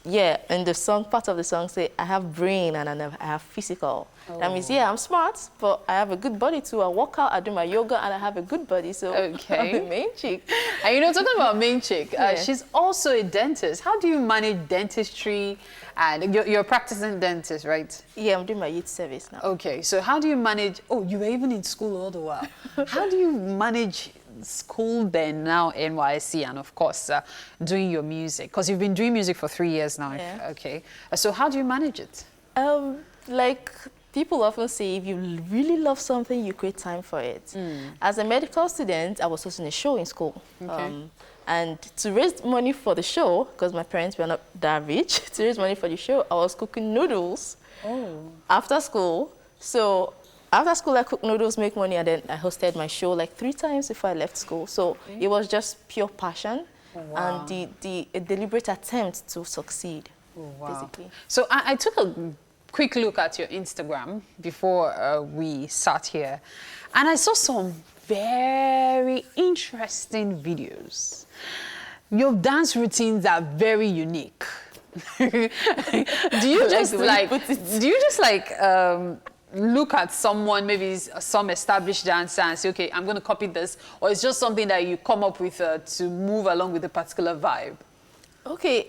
in the song, part of the song say, I have brain and I have physical. That means, yeah, I'm smart, but I have a good body too. I work out, I do my yoga, and I have a good body, so I'm the main chick. And you know, talking about main chick, she's also a dentist. How do you manage dentistry? And you're a practicing dentist, right? Yeah, I'm doing my youth service now. Okay, so how do you manage, oh, you were even in school all the while. How do you manage school then, now NYC, and of course, doing your music? Because you've been doing music for 3 years now. Yeah. Okay, so how do you manage it? Like people often say, if you really love something, you create time for it. As a medical student, I was hosting a show in school. Okay. And to raise money for the show, because my parents were not that rich, to raise money for the show, I was cooking noodles after school. So after school, I cooked noodles, make money, and then I hosted my show like 3 times before I left school. So it was just pure passion and the deliberate attempt to succeed, basically. So I took a quick look at your Instagram before we sat here, and I saw some very interesting videos. Your dance routines are very unique. Do you just look at someone, maybe some established dancer, and say, okay, I'm going to copy this, or it's just something that you come up with to move along with a particular vibe? Okay,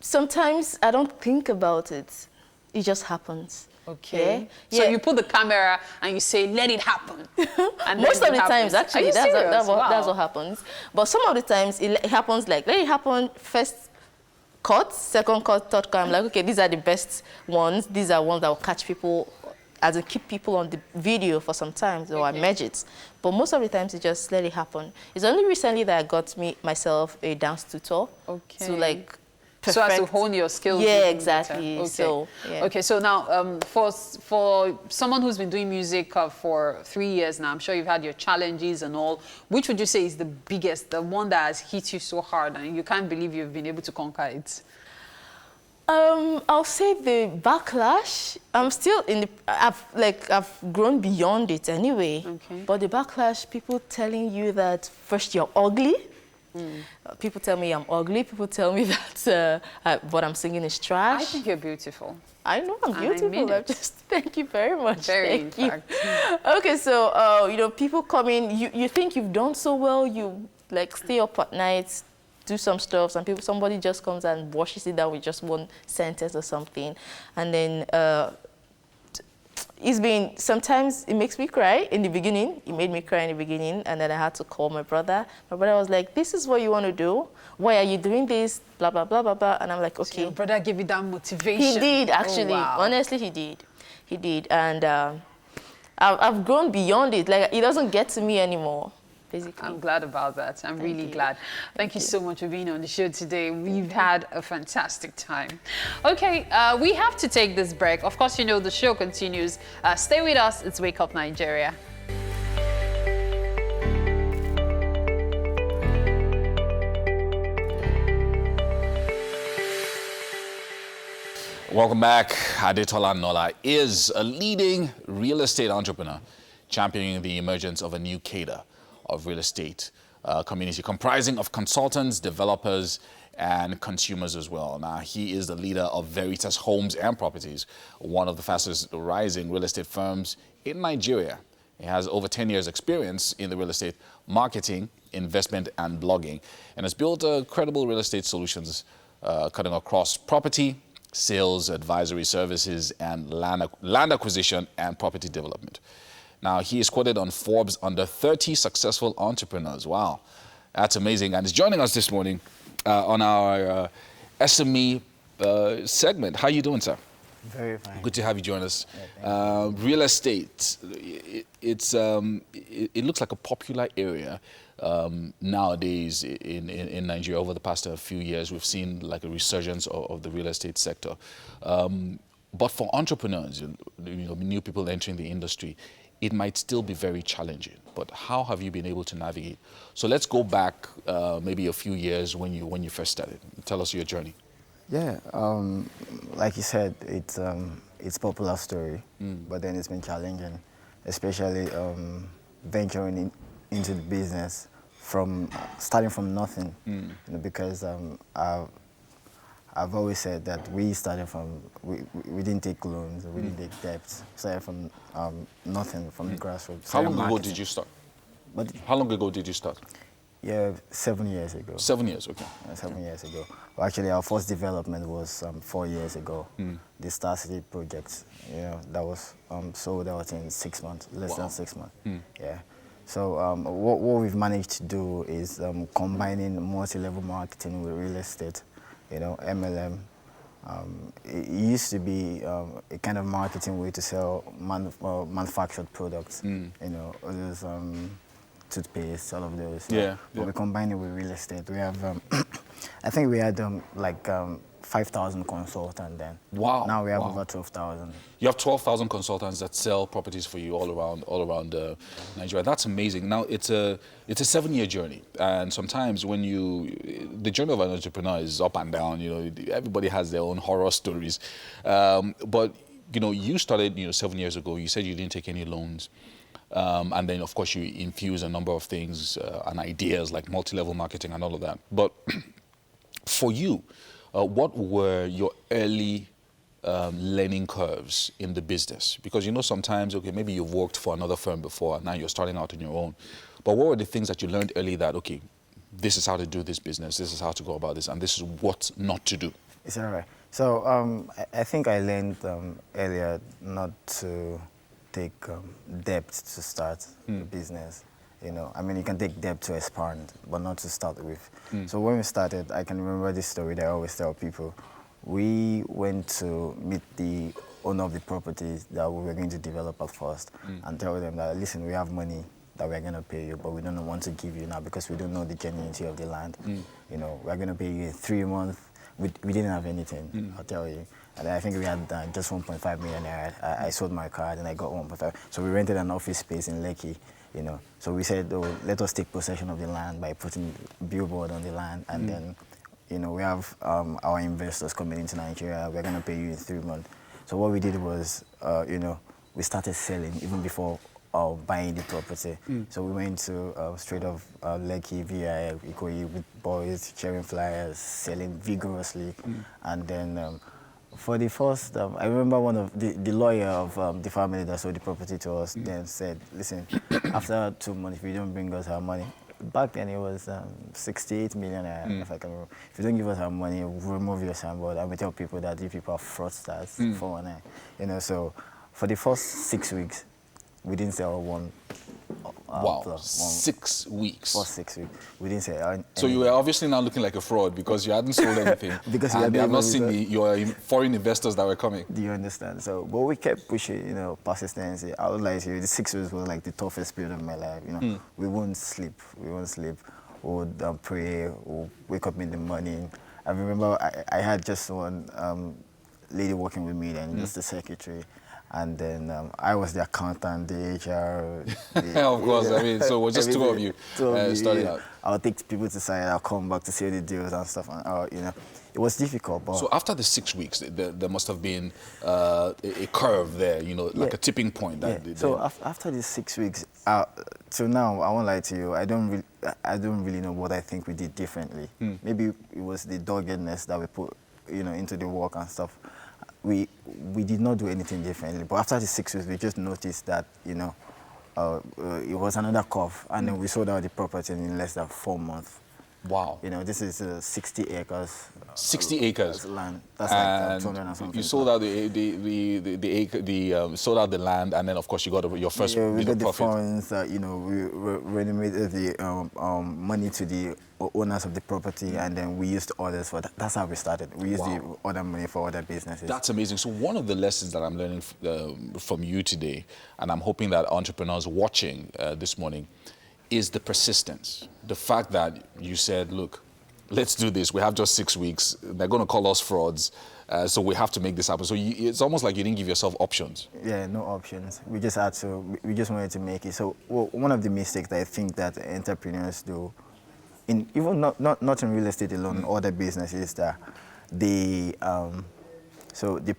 sometimes I don't think about it. It just happens. Okay. Yeah? So you put the camera and you say, let it happen. And most of the times, actually, that's what happens. But some of the times, it happens like, let it happen, first cut, second cut, third cut. I'm like, okay, these are the best ones. These are ones that will catch people, as in keep people on the video for some time, so I merge it. But most of the times, it just let it happen. It's only recently that I got myself a dance tutor. Okay. To like, so as to hone your skills. Yeah, exactly. Okay. So, yeah. Okay, so now for someone who's been doing music for 3 years now, I'm sure you've had your challenges and all. Which would you say is the biggest, the one that has hit you so hard and you can't believe you've been able to conquer it? I'll say the backlash. I'm still in the. I've grown beyond it anyway. Okay. But the backlash, people telling you that first you're ugly. People tell me I'm ugly. People tell me that what I'm singing is trash. I think you're beautiful. I know I'm beautiful. Thank you very much. Very, thank you. Okay, so you know, people come in. You think you've done so well. You like stay up at night, do some stuff. Somebody just comes and washes it down with just one sentence or something, and then. Sometimes it makes me cry in the beginning. It made me cry in the beginning, and then I had to call my brother. My brother was like, this is what you want to do? Why are you doing this? Blah, blah, blah, blah, blah. And I'm like, okay. So your brother gave you that motivation? He did, actually. Oh, wow. Honestly, he did. He did. And I've grown beyond it. Like, it doesn't get to me anymore. Basically. I'm glad about that. I'm really glad. Thank you so much for being on the show today. We've had a fantastic time. Okay, we have to take this break. Of course, you know the show continues. Stay with us. It's Wake Up Nigeria. Welcome back. Adetola Nola is a leading real estate entrepreneur, championing the emergence of a new cadre of real estate community comprising of consultants, developers, and consumers as well. Now, he is the leader of Veritas Homes and Properties, one of the fastest rising real estate firms in Nigeria. He has over 10 years experience in the real estate marketing, investment, and blogging, and has built credible real estate solutions cutting across property, sales, advisory services, and land acquisition and property development. Now, he is quoted on Forbes under 30 successful entrepreneurs. Wow, that's amazing. And he's joining us this morning on our SME segment. How are you doing, sir? Very fine. Good to have you join us. Real estate, it looks like a popular area nowadays in Nigeria. Over the past few years, we've seen like a resurgence of the real estate sector. But for entrepreneurs, new people entering the industry, it might still be very challenging. But how have you been able to navigate? So let's go back maybe a few years when you first started. Tell us your journey. Yeah, like you said, it's a popular story, but then it's been challenging, especially venturing into the business from starting from nothing. Because I've always said that we started from, we didn't take loans, we didn't take debts. We started from nothing, from the grassroots. How long ago did you start? How long ago did you start? Yeah, 7 years ago. 7 years, okay. 7 years ago. Well, actually, our first development was 4 years ago. The Star City project, you know, that was sold out in 6 months, less than 6 months. Yeah. So what we've managed to do is combining multi-level marketing with real estate, you know, MLM. It used to be a kind of marketing way to sell manufactured products, you know, others, toothpaste, all of those. Yeah. But we combine it with real estate. We have, I think we had like 5,000 consultants then. Wow. Now we have over 12,000. You have 12,000 consultants that sell properties for you all around Nigeria. That's amazing. Now it's a 7-year journey, and sometimes when the journey of an entrepreneur is up and down. You know, everybody has their own horror stories, but you know, you started 7 years ago. You said you didn't take any loans. And then, of course, you infuse a number of things and ideas like multi-level marketing and all of that. But for you, what were your early learning curves in the business? Because, you know, sometimes, okay, maybe you've worked for another firm before, and now you're starting out on your own. But what were the things that you learned early that, okay, this is how to do this business, this is how to go about this, and this is what not to do? Is that right? So I think I learned earlier not to take debt to start the business. You know, I mean, you can take debt to expand, but not to start with. So when we started, I can remember this story that I always tell people. We went to meet the owner of the property that we were going to develop at first and tell them that, listen, we have money that we're going to pay you, but we don't want to give you now because we don't know the genuinity of the land. You know, we're going to pay you in 3 months. We didn't have anything, I'll tell you. And I think we had just 1.5 million naira. I sold my car and I got 1.5. So we rented an office space in Lekki, you know. So we said, oh, let us take possession of the land by putting billboard on the land. And then, you know, we have our investors coming into Nigeria. We're going to pay you in 3 months. So what we did was, you know, we started selling even before buying the property. So we went to straight off Lekki, VI, Ikoyi with boys, sharing flyers, selling vigorously. And then for the first, I remember one of the lawyer of the family that sold the property to us then said, listen, after 2 months, if you don't bring us our money, back then it was 68 million, if I can remember. If you don't give us our money, we'll remove your signboard. And we tell people that these people are fraudsters, 419. You know, so for the first 6 weeks, we didn't sell one. Wow, 6 weeks. For 6 weeks. We didn't sell anything. So you were obviously now looking like a fraud because you hadn't sold anything. Because and they have not seen your foreign investors that were coming. Do you understand? So, but we kept pushing, you know, persistency. I would like to say the 6 weeks was like the toughest period of my life. You know, we won't sleep. We won't sleep. We would pray. We'll wake up in the morning. I remember I had just one lady working with me then, just the secretary. And then I was the accountant, the HR. Of course, I mean, so it was just two of you starting out. I'll take people to side, I'll come back to see the deals and stuff. And, you know, it was difficult. But so after the 6 weeks, there must have been a curve there, you know, like a tipping point. So after the 6 weeks, till now, I won't lie to you, I don't really know what I think we did differently. Maybe it was the doggedness that we put, you know, into the work and stuff. We did not do anything differently, but after the 6 weeks, we just noticed that, you know, it was another curve, and then we sold out the property in less than 4 months. Wow. You know, this is 60 acres. 60 acres land. That's like 200 and something. You sold out sold out the land, and then of course you got your first bit of profit. We got the funds. You know, we renovated the money to the owners of the property, and then we used orders for that. That's how we started. We used the other money for other businesses. That's amazing. So one of the lessons that I'm learning from you today, and I'm hoping that entrepreneurs watching this morning, is the persistence. The fact that you said, look, let's do this. We have just 6 weeks. They're going to call us frauds. So we have to make this happen. So it's almost like you didn't give yourself options. Yeah, no options. We just had to, we just wanted to make it. So one of the mistakes that I think that entrepreneurs do, even not in real estate alone, other businesses, that they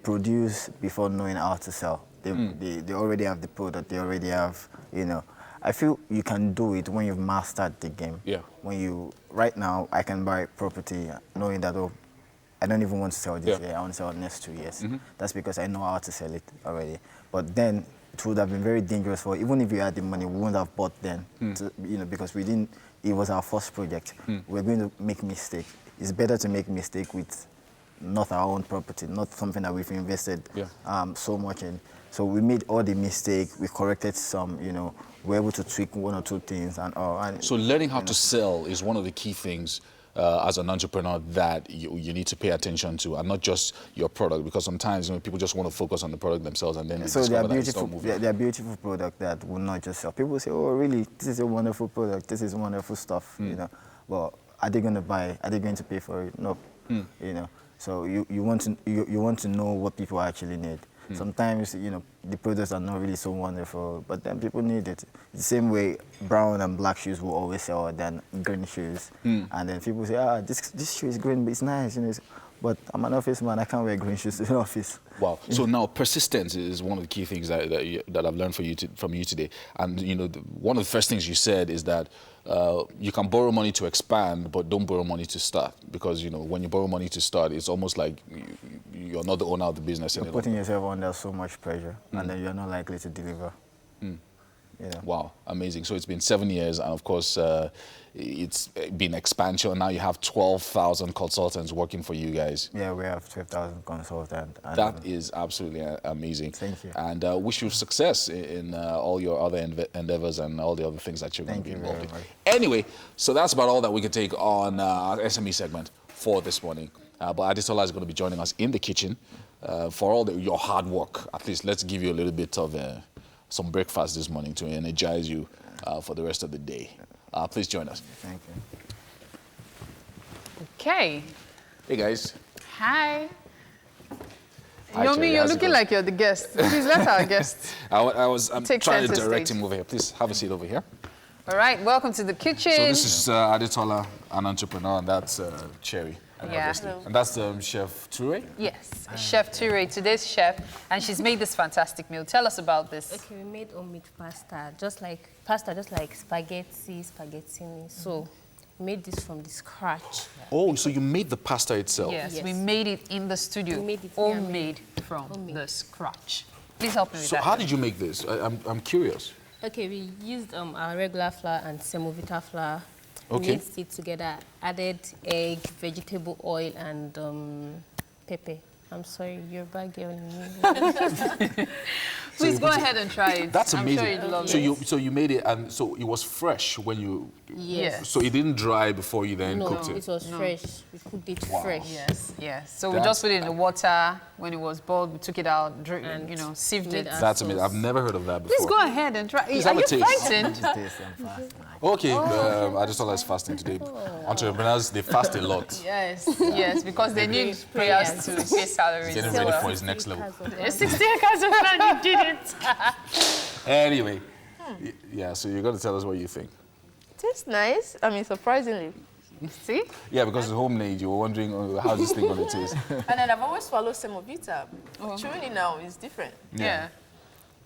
produce before knowing how to sell. They already have the product. They already have, you know. I feel you can do it when you've mastered the game. Yeah. When right now, I can buy property knowing that, oh, I don't even want to sell this year. I want to sell it next 2 years. That's because I know how to sell it already. But then it would have been very dangerous for, even if we had the money, we wouldn't have bought then, because we didn't, it was our first project. We're going to make mistake. It's better to make mistake with not our own property, not something that we've invested so much in. So we made all the mistakes, we corrected some, we're able to tweak 1 or 2 things. And so learning how to sell is one of the key things as an entrepreneur that you need to pay attention to, and not just your product, because sometimes people just want to focus on the product themselves and then they discover that it's not moving. They're beautiful product that will not just sell. People say, oh really, this is a wonderful product, this is wonderful stuff, but are they going to buy, are they going to pay for it? No, So you want to know what people actually need. Sometimes, the products are not really so wonderful, but then people need it. The same way brown and black shoes will always sell than green shoes. And then people say, this shoe is green, but it's nice. But I'm an office man, I can't wear green shoes to the office. Wow. So now persistence is one of the key things that I've learned from you today. And, one of the first things you said is that you can borrow money to expand, but don't borrow money to start. Because, when you borrow money to start, it's almost like you're not the owner of the business. You're putting yourself under so much pressure, and then you're not likely to deliver. Wow, amazing. So it's been 7 years, and of course, it's been expansion. Now you have 12,000 consultants working for you guys. Yeah, we have 12,000 consultants. That is absolutely amazing. Thank you. And wish you success in all your other endeavors and all the other things that you're going to be involved in. Anyway, so that's about all that we can take on our SME segment for this morning. But Adesola is going to be joining us in the kitchen for all your hard work. At least let's give you a little bit of some breakfast this morning to energize you for the rest of the day. Please join us. Thank you. Okay. Hey, guys. Hi. Hi, Yomi, Cherry. you're How's it looking going? like you're the guest. Please let our guest. I'm Take trying to center direct stage. him over here. Please have a seat over here. All right, welcome to the kitchen. So this is Adetola, an entrepreneur, and that's Cherry. Yeah. And that's Chef Toure? Yes, Chef Toure, today's chef, and she's made this fantastic meal. Tell us about this. Okay, we made homemade pasta, just like spaghettini. So we made this from the scratch. Oh, so you made the pasta itself? Yes, we made it in the studio. We made it homemade from the scratch. Please help me with that. So how did you make this? I'm curious. Okay, we used our regular flour and semovita flour. Okay. Mixed it together, added egg, vegetable oil, and pepper. I'm sorry, you're a bad girl. Please go ahead and try it. That's amazing. I'm sure you'd love it. So you made it, and so it was fresh when you. Yes. So it didn't dry before you then cooked it. No, it was fresh. We cooked it fresh. Yes. So we just put it in the water. When it was boiled, we took it out, sieved it. That's amazing. I've never heard of that before. Please go ahead and try. Please Are have a you taste. frightened? Okay, I just thought I was fasting today. Entrepreneurs, they fast a lot. Yes, because they need prayers to pay salaries. Getting ready for his next level. 60 acres of land, you did it. Anyway, yeah, so you're going to tell us what you think. It tastes nice. I mean, surprisingly. See? Yeah, because it's homemade. You were wondering how's this thing going to taste. And then I've always followed semovita. Chewing it now is different. Yeah.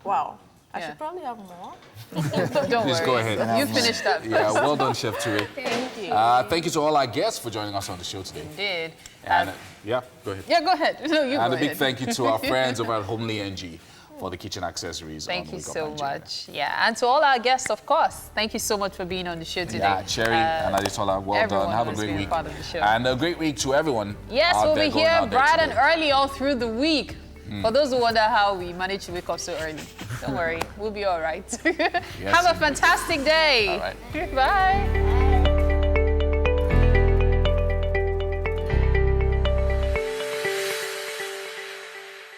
Wow. I should probably have more. Don't Please worry. go ahead. You finished that first. Yeah, well done, Chef Toure. Thank you. Thank you to all our guests for joining us on the show today. Did. And yeah, go ahead. Yeah, go ahead. No, you And go a big ahead. thank you to our friends over at Homely NG for the kitchen accessories. Thank on you Wake Up so Nigeria. much. Yeah, and to all our guests, of course, thank you so much for being on the show today. Yeah, Cherry and Adetola, well done. Have a has great been week. part of the show. And a great week to everyone. Yes, out we'll there be going here out there bright and today. early all through the week. For those who wonder how we manage to wake up so early, don't worry, we'll be all right. Have a fantastic day. All right. Bye.